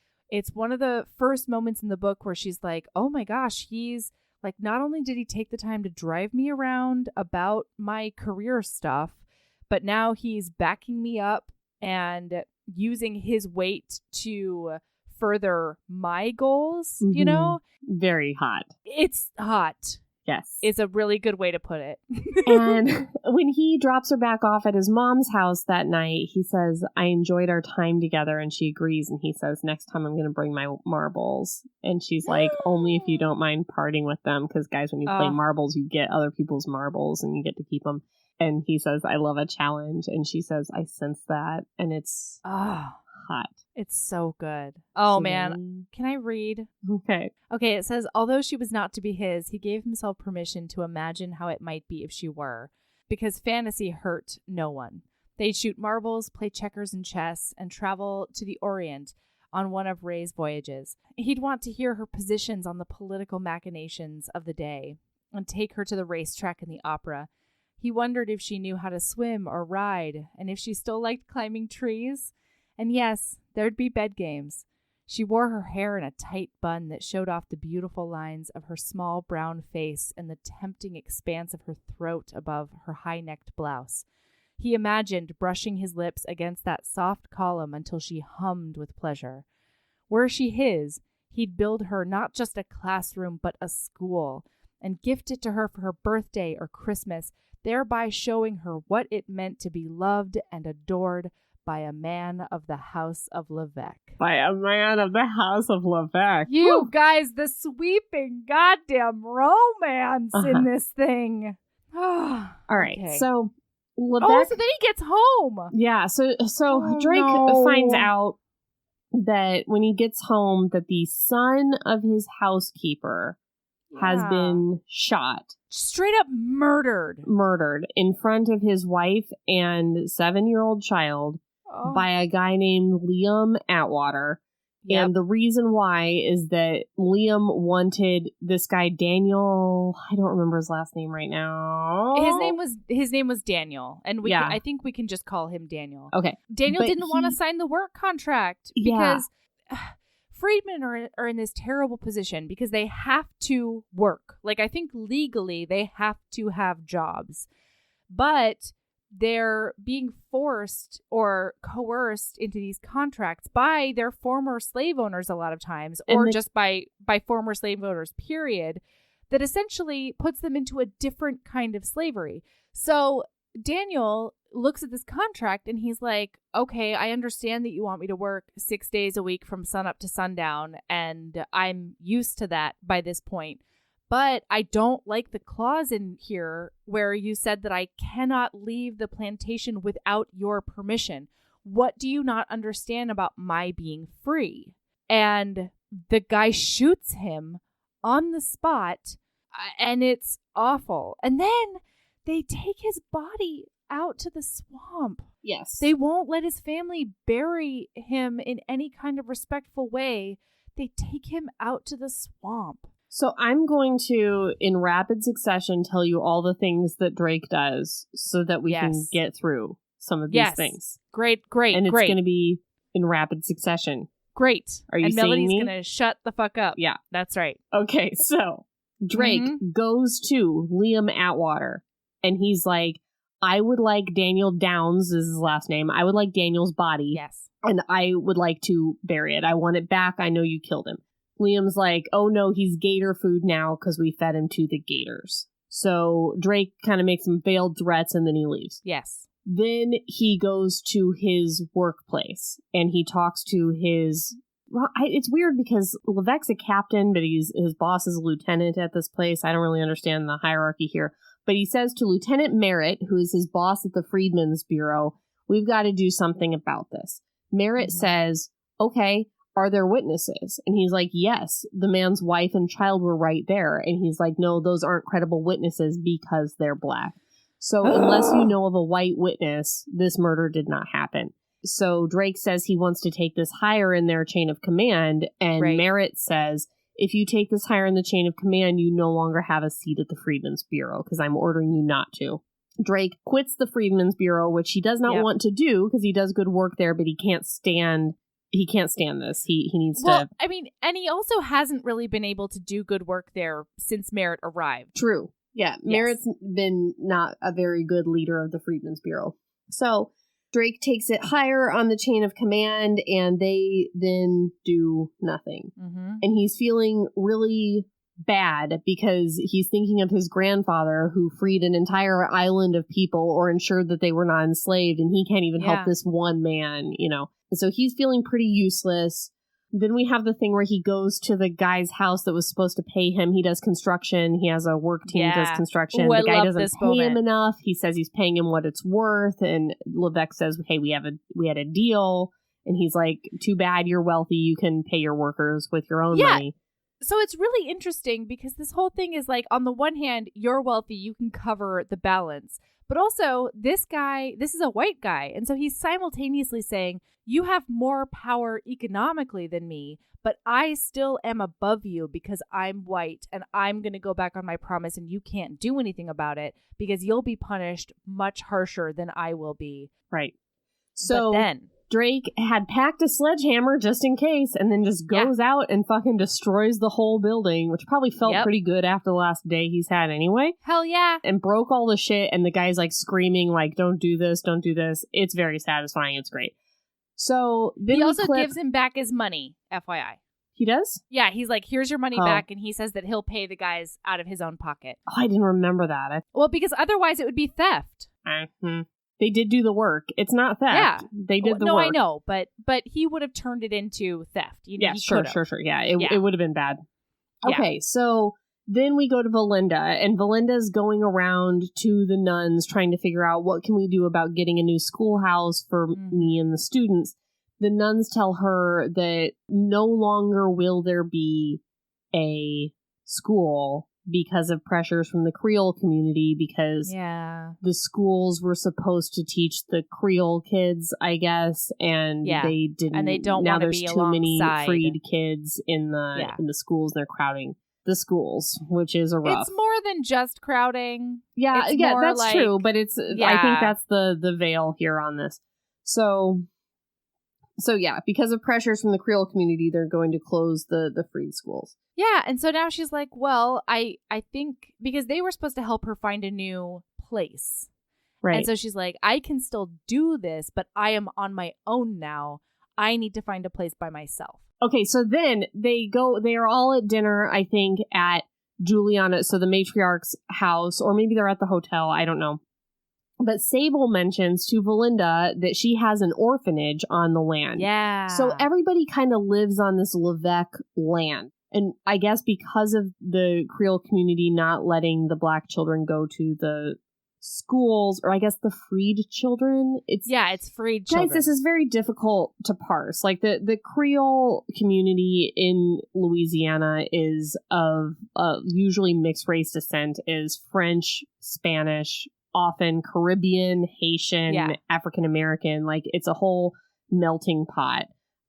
one of the first moments in the book where she's like, oh my gosh, he's like, not only did he take the time to drive me around about my career stuff, but now he's backing me up and using his weight to further my goals, Very hot. It's hot. Yes. It's a really good way to put it. And when he drops her back off at his mom's house that night, he says, I enjoyed our time together. And she agrees. And he says, next time I'm going to bring my marbles. And she's like, only if you don't mind parting with them. Because guys, when you play marbles, you get other people's marbles and you get to keep them. And he says, I love a challenge. And she says, I sense that. And it's hot. It's so good. Oh, man. Can I read? Okay. Okay, it says, although she was not to be his, he gave himself permission to imagine how it might be if she were. Because fantasy hurt no one. They'd shoot marbles, play checkers and chess, and travel to the Orient on one of Ray's voyages. He'd want to hear her positions on the political machinations of the day and take her to the racetrack and the opera. He wondered if she knew how to swim or ride, and if she still liked climbing trees. And yes, there'd be bed games. She wore her hair in a tight bun that showed off the beautiful lines of her small brown face and the tempting expanse of her throat above her high-necked blouse. He imagined brushing his lips against that soft column until she hummed with pleasure. Were she his, he'd build her not just a classroom but a school, and gift it to her for her birthday or Christmas, thereby showing her what it meant to be loved and adored by a man of the House of Levesque. By a man of the House of Levesque. You guys, the sweeping goddamn romance in this thing. All right, okay. So Levesque... Oh, so then he gets home. Yeah, so Drake finds out that when he gets home that the son of his housekeeper has been shot. Straight up murdered in front of his wife and 7-year-old child by a guy named Liam Atwater. Yep. And the reason why is that Liam wanted this guy Daniel, I don't remember his last name right now. His name was Daniel, and I think we can just call him Daniel. Okay. Daniel didn't want to sign the work contract because freedmen are in this terrible position because they have to work. Like, I think legally they have to have jobs, but they're being forced or coerced into these contracts by their former slave owners a lot of times, or just by former slave owners, period, that essentially puts them into a different kind of slavery. So Daniel looks at this contract and he's like, okay, I understand that you want me to work 6 days a week from sunup to sundown, and I'm used to that by this point. But I don't like the clause in here where you said that I cannot leave the plantation without your permission. What do you not understand about my being free? And the guy shoots him on the spot, and it's awful. And then they take his body out to the swamp. Yes. They won't let his family bury him in any kind of respectful way. They take him out to the swamp. So I'm going to, in rapid succession, tell you all the things that Drake does so that we can get through some of these things. Great. And it's going to be in rapid succession. Great. Are you and seeing Melody's me? going to shut the fuck up. Yeah. That's right. Okay, so Drake goes to Liam Atwater, and he's like, I would like Daniel Downs is his last name. I would like Daniel's body. Yes. And I would like to bury it. I want it back. I know you killed him. Liam's like, oh no, he's gator food now because we fed him to the gators. So Drake kind of makes some veiled threats and then he leaves. Yes. Then he goes to his workplace and he talks to his... Well, it's weird because Levesque's a captain, but his boss is a lieutenant at this place. I don't really understand the hierarchy here. But he says to Lieutenant Merritt, who is his boss at the Freedmen's Bureau, we've got to do something about this. Merritt says, okay, are there witnesses? And he's like, yes, the man's wife and child were right there. And he's like, no, those aren't credible witnesses because they're black. So unless you know of a white witness, this murder did not happen. So Drake says he wants to take this higher in their chain of command. And Merritt says, if you take this higher in the chain of command, you no longer have a seat at the Freedmen's Bureau because I'm ordering you not to. Drake quits the Freedmen's Bureau, which he does not want to do because he does good work there, but he can't stand this. He needs to... I mean, and he also hasn't really been able to do good work there since Merritt arrived. True. Yeah, Merritt's been not a very good leader of the Freedmen's Bureau. So Drake takes it higher on the chain of command, and they then do nothing. And he's feeling really bad because he's thinking of his grandfather who freed an entire island of people or ensured that they were not enslaved, and he can't even help this one man, you know. And so he's feeling pretty useless. Then we have the thing where he goes to the guy's house that was supposed to pay him. He does construction. He has a work team that does construction. Ooh, the guy doesn't pay him enough. He says he's paying him what it's worth. And Levesque says, hey, we had a deal. And he's like, too bad you're wealthy. You can pay your workers with your own money. So it's really interesting because this whole thing is like, on the one hand, you're wealthy. You can cover the balance. But also, this is a white guy. And so he's simultaneously saying, you have more power economically than me, but I still am above you because I'm white and I'm going to go back on my promise and you can't do anything about it because you'll be punished much harsher than I will be. Right. So but then Drake had packed a sledgehammer just in case and then just goes out and fucking destroys the whole building, which probably felt pretty good after the last day he's had anyway. Hell yeah. And broke all the shit, and the guy's like screaming like, don't do this, don't do this. It's very satisfying. It's great. So then he also gives him back his money, FYI. He does? Yeah, he's like, here's your money back, and he says that he'll pay the guys out of his own pocket. Oh, I didn't remember that. Well, because otherwise it would be theft. They did do the work. It's not theft. Yeah. They did the work. No, I know, but he would have turned it into theft. You know, sure. Yeah, it would have been bad. Okay, so then we go to Valinda, and Valinda's going around to the nuns trying to figure out what can we do about getting a new schoolhouse for me and the students. The nuns tell her that no longer will there be a school because of pressures from the Creole community, because the schools were supposed to teach the Creole kids, I guess, and they didn't. And they don't. Now there's too many freed kids in the schools. They're crowding the schools, which is a rough. It's more than just crowding. Yeah, that's true. But it's. I think that's the veil here on this. So yeah, because of pressures from the Creole community, they're going to close the freed schools. Yeah, and so now she's like, well, I think because they were supposed to help her find a new place. Right. And so she's like, I can still do this, but I am on my own now. I need to find a place by myself. Okay, so then they are all at dinner, I think, at Juliana, so the matriarch's house, or maybe they're at the hotel, I don't know. But Sable mentions to Valinda that she has an orphanage on the land. Yeah. So everybody kind of lives on this Levesque land. And I guess because of the Creole community not letting the black children go to the schools, or I guess the freed children. It's freed children. Guys, this is very difficult to parse. Like the Creole community in Louisiana is of usually mixed race descent, is French, Spanish, often Caribbean, Haitian, African American. Like it's a whole melting pot.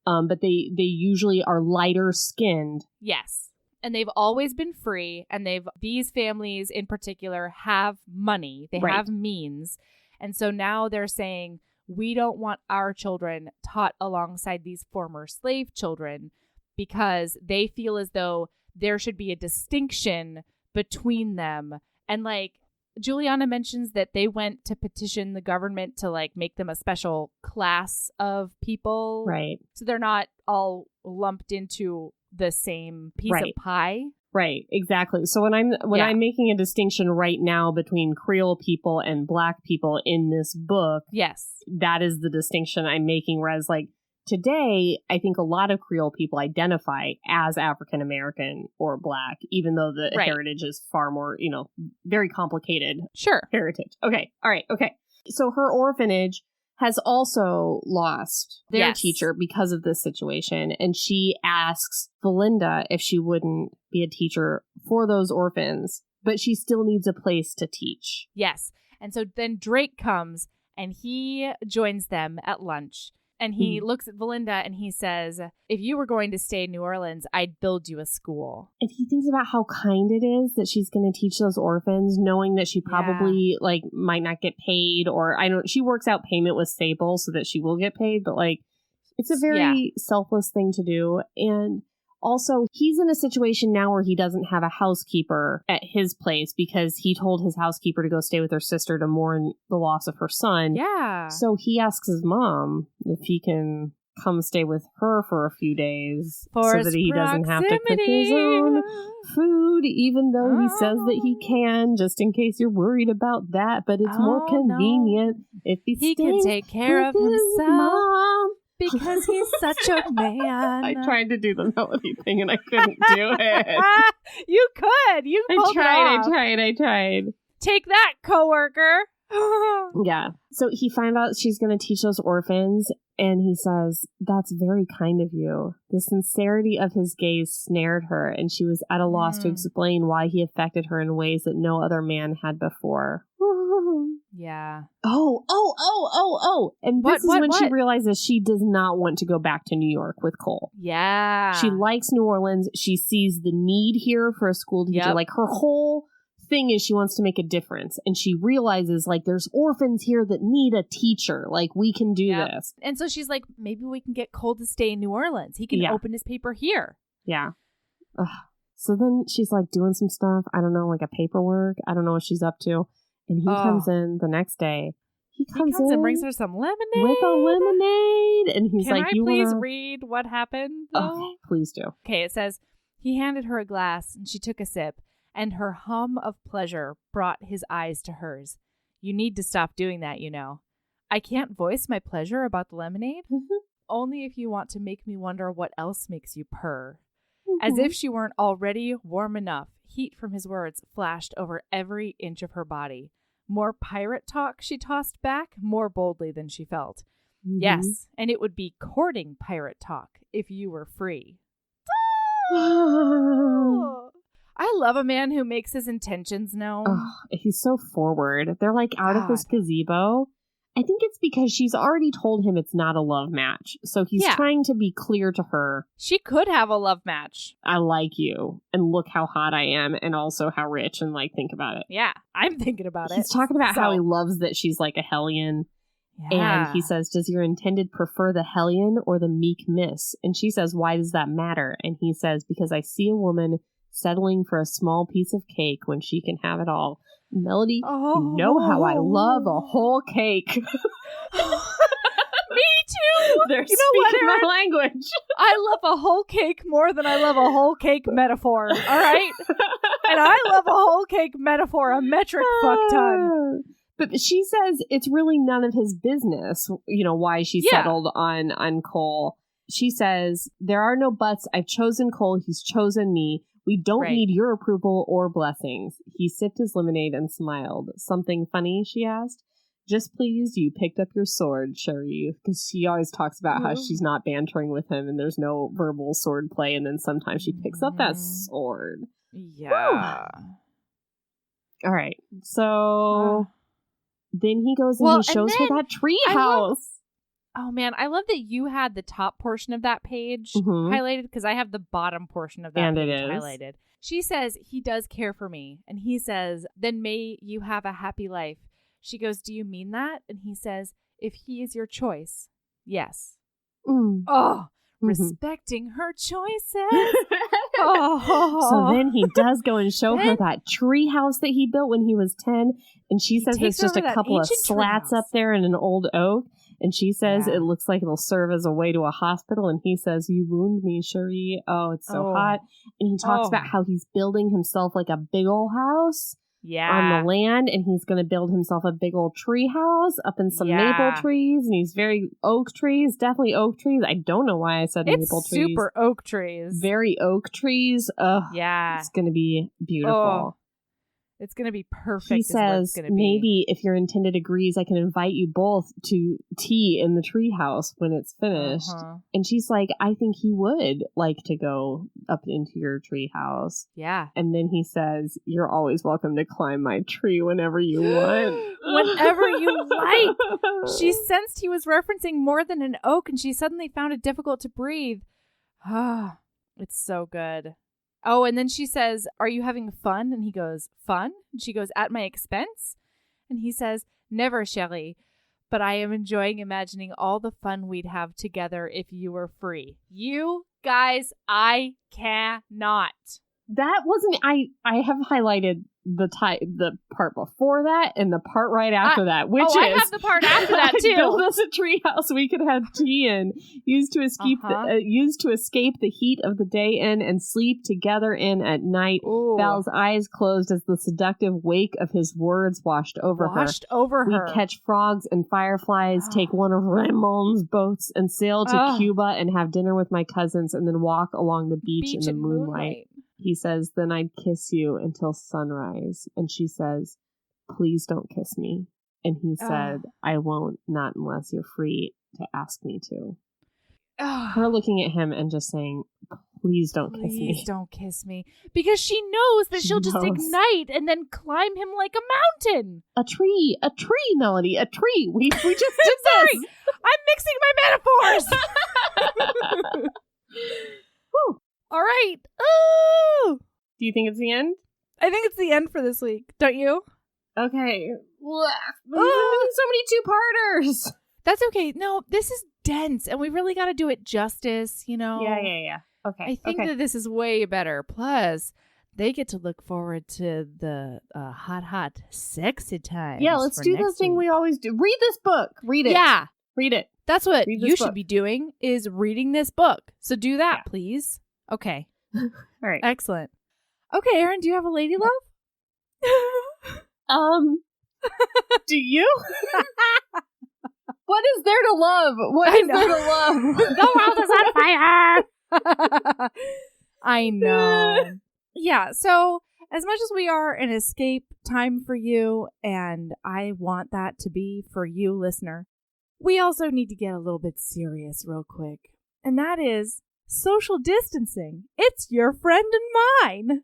But they usually are lighter skinned. Yes. And they've always been free, and these families in particular have money. They have means. And so now they're saying, we don't want our children taught alongside these former slave children because they feel as though there should be a distinction between them. And like Juliana mentions that they went to petition the government to like make them a special class of people. Right. So they're not all lumped into the same piece of pie. Right, exactly. So when I'm making a distinction right now between Creole people and Black people in this book, yes, that is the distinction I'm making. Whereas like today, I think a lot of Creole people identify as African American or Black, even though the heritage is far more, very complicated. Sure. Heritage. Okay. All right. Okay. So her orphanage has also lost their teacher because of this situation. And she asks Belinda if she wouldn't be a teacher for those orphans, but she still needs a place to teach. Yes. And so then Drake comes and he joins them at lunch. And he looks at Belinda and he says, if you were going to stay in New Orleans, I'd build you a school. And he thinks about how kind it is that she's going to teach those orphans, knowing that she probably might not get paid, or she works out payment with Sable so that she will get paid. But like, it's a very selfless thing to do. And also, he's in a situation now where he doesn't have a housekeeper at his place because he told his housekeeper to go stay with her sister to mourn the loss of her son. Yeah. So he asks his mom if he can come stay with her for a few days so that he doesn't have to cook his own food, even though he says that he can, just in case you're worried about that. But it's more convenient if he can take care of himself. Mom. Because he's such a man. I tried to do the melody thing and I couldn't do it. You could. You pulled it off. I tried. Take that, coworker. Yeah. So he finds out she's going to teach those orphans, and he says, that's very kind of you. The sincerity of his gaze snared her, and she was at a loss to explain why he affected her in ways that no other man had before. Yeah. Oh. And this is when she realizes she does not want to go back to New York with Cole. Yeah. She likes New Orleans. She sees the need here for a school teacher. Like, her whole thing is she wants to make a difference. And she realizes, like, there's orphans here that need a teacher. Like, we can do this. And so she's like, maybe we can get Cole to stay in New Orleans. He can open his paper here. Yeah. Ugh. So then she's, like, doing some stuff. I don't know, like a paperwork. I don't know what she's up to. And he comes in the next day. He comes in and brings her some lemonade. With a lemonade. And he's like, Can I please read what happened, though? Okay, please do. Okay, it says, he handed her a glass, and she took a sip, and her hum of pleasure brought his eyes to hers. You need to stop doing that, you know. I can't voice my pleasure about the lemonade. Only if you want to make me wonder what else makes you purr. As if she weren't already warm enough, heat from his words flashed over every inch of her body. More pirate talk, she tossed back, more boldly than she felt. Yes, and it would be courting pirate talk if you were free. I love a man who makes his intentions known. Oh, he's so forward. They're like out of this gazebo. I think it's because she's already told him it's not a love match. So he's trying to be clear to her. She could have a love match. I like you. And look how hot I am. And also how rich. And like, think about it. Yeah, I'm thinking about it. He's talking about how he loves that she's like a hellion. Yeah. And he says, does your intended prefer the hellion or the meek miss? And she says, why does that matter? And he says, because I see a woman settling for a small piece of cake when she can have it all. Melody, you know how I love a whole cake. Me too. They're speaking my language. I love a whole cake more than I love a whole cake metaphor. All right? And I love a whole cake metaphor, a metric fuck ton. But she says it's really none of his business, why she settled on Cole. She says, there are no buts. I've chosen Cole. He's chosen me. We don't need your approval or blessings. He sipped his lemonade and smiled. Something funny, she asked. Just pleased you picked up your sword, Cherie. Because she always talks about how she's not bantering with him and there's no verbal sword play. And then sometimes she picks up that sword. Yeah. All right. So then he goes and he shows her that tree house. Oh, man, I love that you had the top portion of that page highlighted because I have the bottom portion of that page highlighted. She says, he does care for me. And he says, then may you have a happy life. She goes, do you mean that? And he says, if he is your choice, yes. Oh, respecting her choices. So then he does go and show her that tree house that he built when he was 10. And she says it's just a couple of slats up there in an old oak. And she says it looks like it'll serve as a way to a hospital. And he says, you wound me, Cherie. Oh, it's so hot. And he talks about how he's building himself like a big old house on the land. And he's going to build himself a big old tree house up in some maple trees. And he's very oak trees, definitely oak trees. I don't know why I said maple trees. Super oak trees. Very oak trees. It's going to be beautiful. It's going to be perfect. He says, maybe if your intended agrees, I can invite you both to tea in the treehouse when it's finished. And she's like, I think he would like to go up into your treehouse. Yeah. And then he says, you're always welcome to climb my tree whenever you want. Whenever you like. She sensed he was referencing more than an oak, and she suddenly found it difficult to breathe. Ah, it's so good. Oh, and then she says, are you having fun? And he goes, fun? And she goes, at my expense? And he says, never, Shelley. But I am enjoying imagining all the fun we'd have together if you were free. You guys, I cannot. That wasn't, I have highlighted the part before that and the part right after that, which is... I have the part after that, too. Build us a treehouse we could have tea in, used to escape the heat of the day in and sleep together in at night. Ooh. Val's eyes closed as the seductive wake of his words washed over her. We catch frogs and fireflies, take one of Ramon's boats and sail to Cuba and have dinner with my cousins and then walk along the beach in the moonlight. He says, then I'd kiss you until sunrise. And she says, please don't kiss me. And he said, I won't, not unless you're free to ask me to. Her looking at him and just saying, please don't kiss me. Please don't kiss me. Because she knows that she'll just ignite and then climb him like a mountain. A tree, Melody, a tree. We just did this. I'm mixing my metaphors. All right. Oh! Do you think it's the end? I think it's the end for this week. Don't you? Okay. So many two-parters. That's okay. No, this is dense, and we really got to do it justice, you know? Yeah. Okay. I think that this is way better. Plus, they get to look forward to the hot, sexy times. Yeah, let's do the thing we always do. Read this book. Read it. Yeah. Read it. That's what you should be doing, is reading this book. So do that, please. Okay. All right. Excellent. Okay, Erin, do you have a lady love? Do you? What is there to love? What is there to love? The world is on fire. I know. Yeah, so as much as we are an escape time for you, and I want that to be for you, listener, we also need to get a little bit serious real quick. And that is social distancing. It's your friend and mine.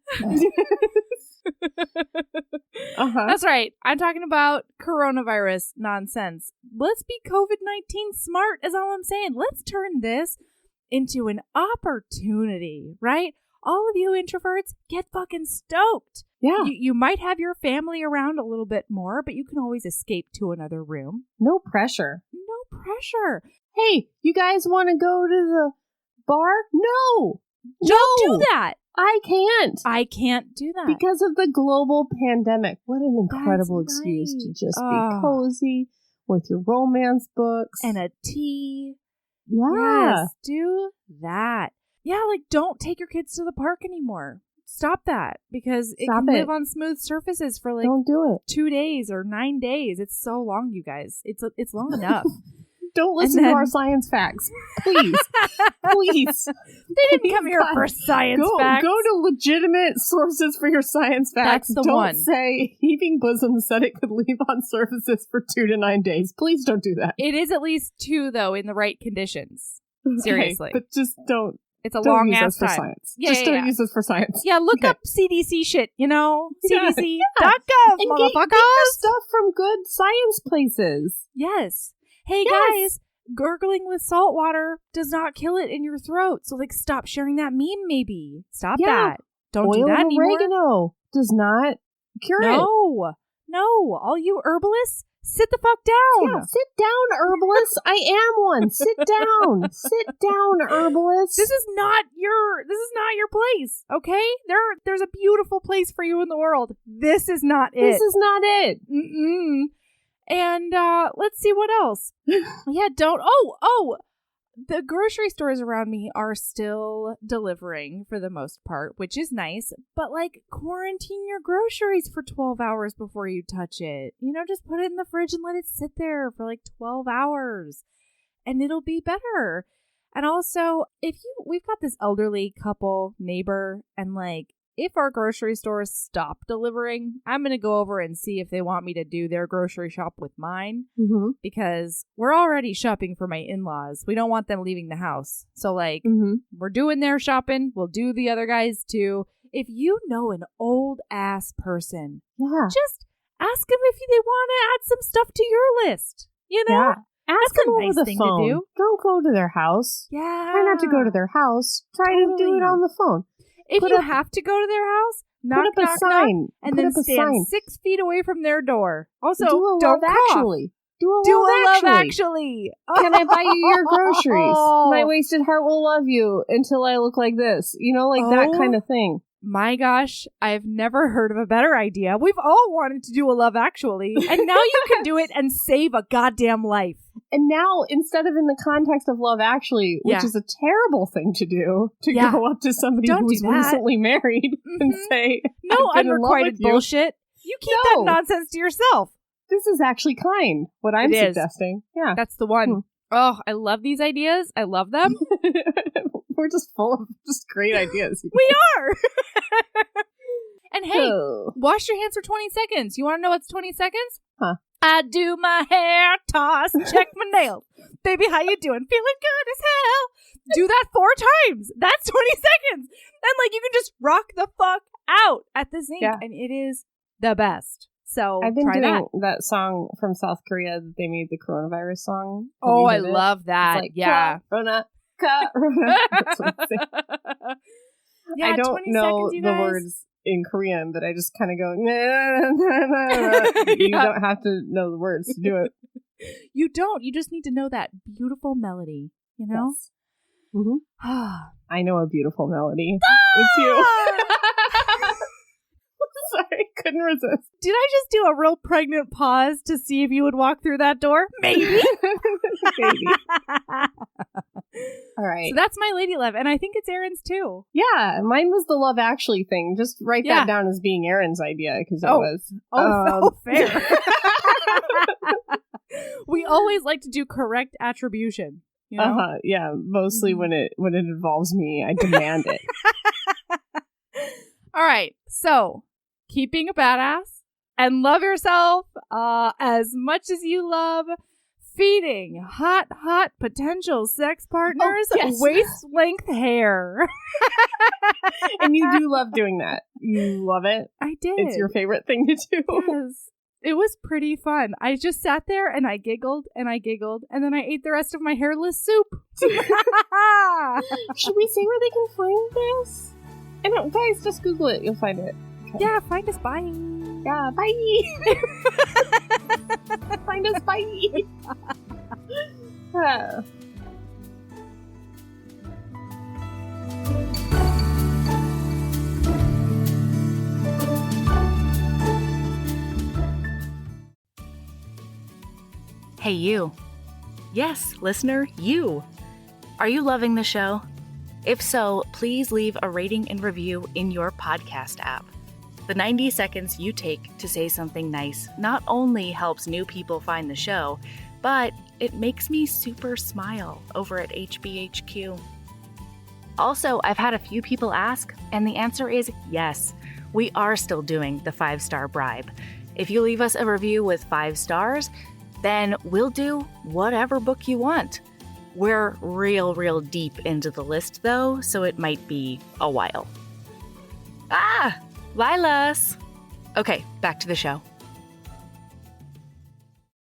That's right. I'm talking about coronavirus nonsense. Let's be COVID-19 smart is all I'm saying. Let's turn this into an opportunity, right? All of you introverts, get fucking stoked. Yeah. You might have your family around a little bit more, but you can always escape to another room. No pressure. No pressure. Hey, you guys want to go to the bar? No. Don't do that. I can't do that. Because of the global pandemic. What an incredible excuse to just be cozy with your romance books. And a tea. Yeah. Yes, do that. Yeah, like don't take your kids to the park anymore. Stop that, because it can live on smooth surfaces for like don't do it. 2 days or 9 days. It's so long, you guys. It's long enough. Don't listen to our science facts. Please. Please. They didn't come here for science facts. Go to legitimate sources for your science facts. That's the one. Don't say Heaving Bosom said it could leave on surfaces for 2 to 9 days. Please don't do that. It is at least 2, though, in the right conditions. Seriously. But just don't. It's a long ass time. Science. Don't use this for science. Yeah, look up CDC shit, you know? CDC.gov, and motherfuckers. get your stuff from good science places. Yes. Hey, guys, Gurgling with salt water does not kill it in your throat. So, like, stop sharing that meme, maybe. Stop that. Don't do that anymore. Oil and oregano does not cure it. No. All you herbalists, sit the fuck down. Yeah, sit down, herbalist. I am one. Sit down. Sit down, herbalist. This is not your place, okay? There's a beautiful place for you in the world. This is not it. This is not it. Mm-mm. And let's see what else. Yeah, the grocery stores around me are still delivering for the most part, which is nice. But, like, quarantine your groceries for 12 hours before you touch it. You know, just put it in the fridge and let it sit there for, like, 12 hours. And it'll be better. And also, we've got this elderly couple neighbor, and, like, if our grocery stores stop delivering, I'm going to go over and see if they want me to do their grocery shop with mine. Mm-hmm. Because we're already shopping for my in-laws. We don't want them leaving the house. So, like, we're doing their shopping. We'll do the other guys, too. If you know an old-ass person, just ask them if they want to add some stuff to your list. You know? Yeah. Ask them a nice over the thing phone. to do. Don't go to their house. Yeah. Try not to go to their house. Try to do it on the phone. If you have to go to their house, knock, sign. And then stand 6 feet away from their door. Also, don't cough. Actually. Do a love love actually. Can I buy you your groceries? My wasted heart will love you until I look like this. You know, like that kind of thing. My gosh, I've never heard of a better idea. We've all wanted to do a love actually, and now you can do it and save a goddamn life. And now, instead of in the context of Love Actually, which is a terrible thing to do, go up to somebody who's recently married and say, no unrequited bullshit. You keep that nonsense to yourself. This is actually kind, what I'm suggesting. Yeah. That's the one. Oh, I love these ideas. I love them. We're just full of just great ideas. We are. And hey, wash your hands for 20 seconds. You want to know what's 20 seconds? Huh. I do my hair, toss, check my nails. Baby, how you doing? Feeling good as hell. Do that 4 times. That's 20 seconds. And, like, you can just rock the fuck out at the sink. Yeah. And it is the best. So I've been try doing that song from South Korea that they made, the coronavirus song. Oh, I love that. Like, yeah. Corona. Yeah, I don't know seconds, the words in Korean, but I just kind of go, nah. You don't have to know the words to do it. You don't. You just need to know that beautiful melody, you know? Yes. Mm-hmm. I know a beautiful melody. It's you. Sorry, couldn't resist. Did I just do a real pregnant pause to see if you would walk through that door? Maybe. Maybe. All right. So that's my lady love, and I think it's Erin's too. Yeah, mine was the Love Actually thing. Just write that down as being Erin's idea, because it was. Fair. We always like to do correct attribution. You know? Yeah, mostly when it involves me, I demand it. All right, so keeping a badass and love yourself as much as you love feeding hot potential sex partners waist-length hair. And you do love doing that. You love it. I did. It's your favorite thing to do. Yes. It was pretty fun. I just sat there and I giggled, and then I ate the rest of my hairless soup. Should we say where they can find this? And guys, just Google it. You'll find it. Okay. Yeah, find us. Bye. Yeah, bye. Find us. Bye. Hey, you. Yes, listener, you. Are you loving the show? If so, please leave a rating and review in your podcast app. The 90 seconds you take to say something nice not only helps new people find the show, but it makes me super smile over at HBHQ. Also, I've had a few people ask, and the answer is yes. We are still doing the 5-star bribe. If you leave us a review with 5 stars, then we'll do whatever book you want. We're real deep into the list, though, so it might be a while. Lilas! Okay, back to the show.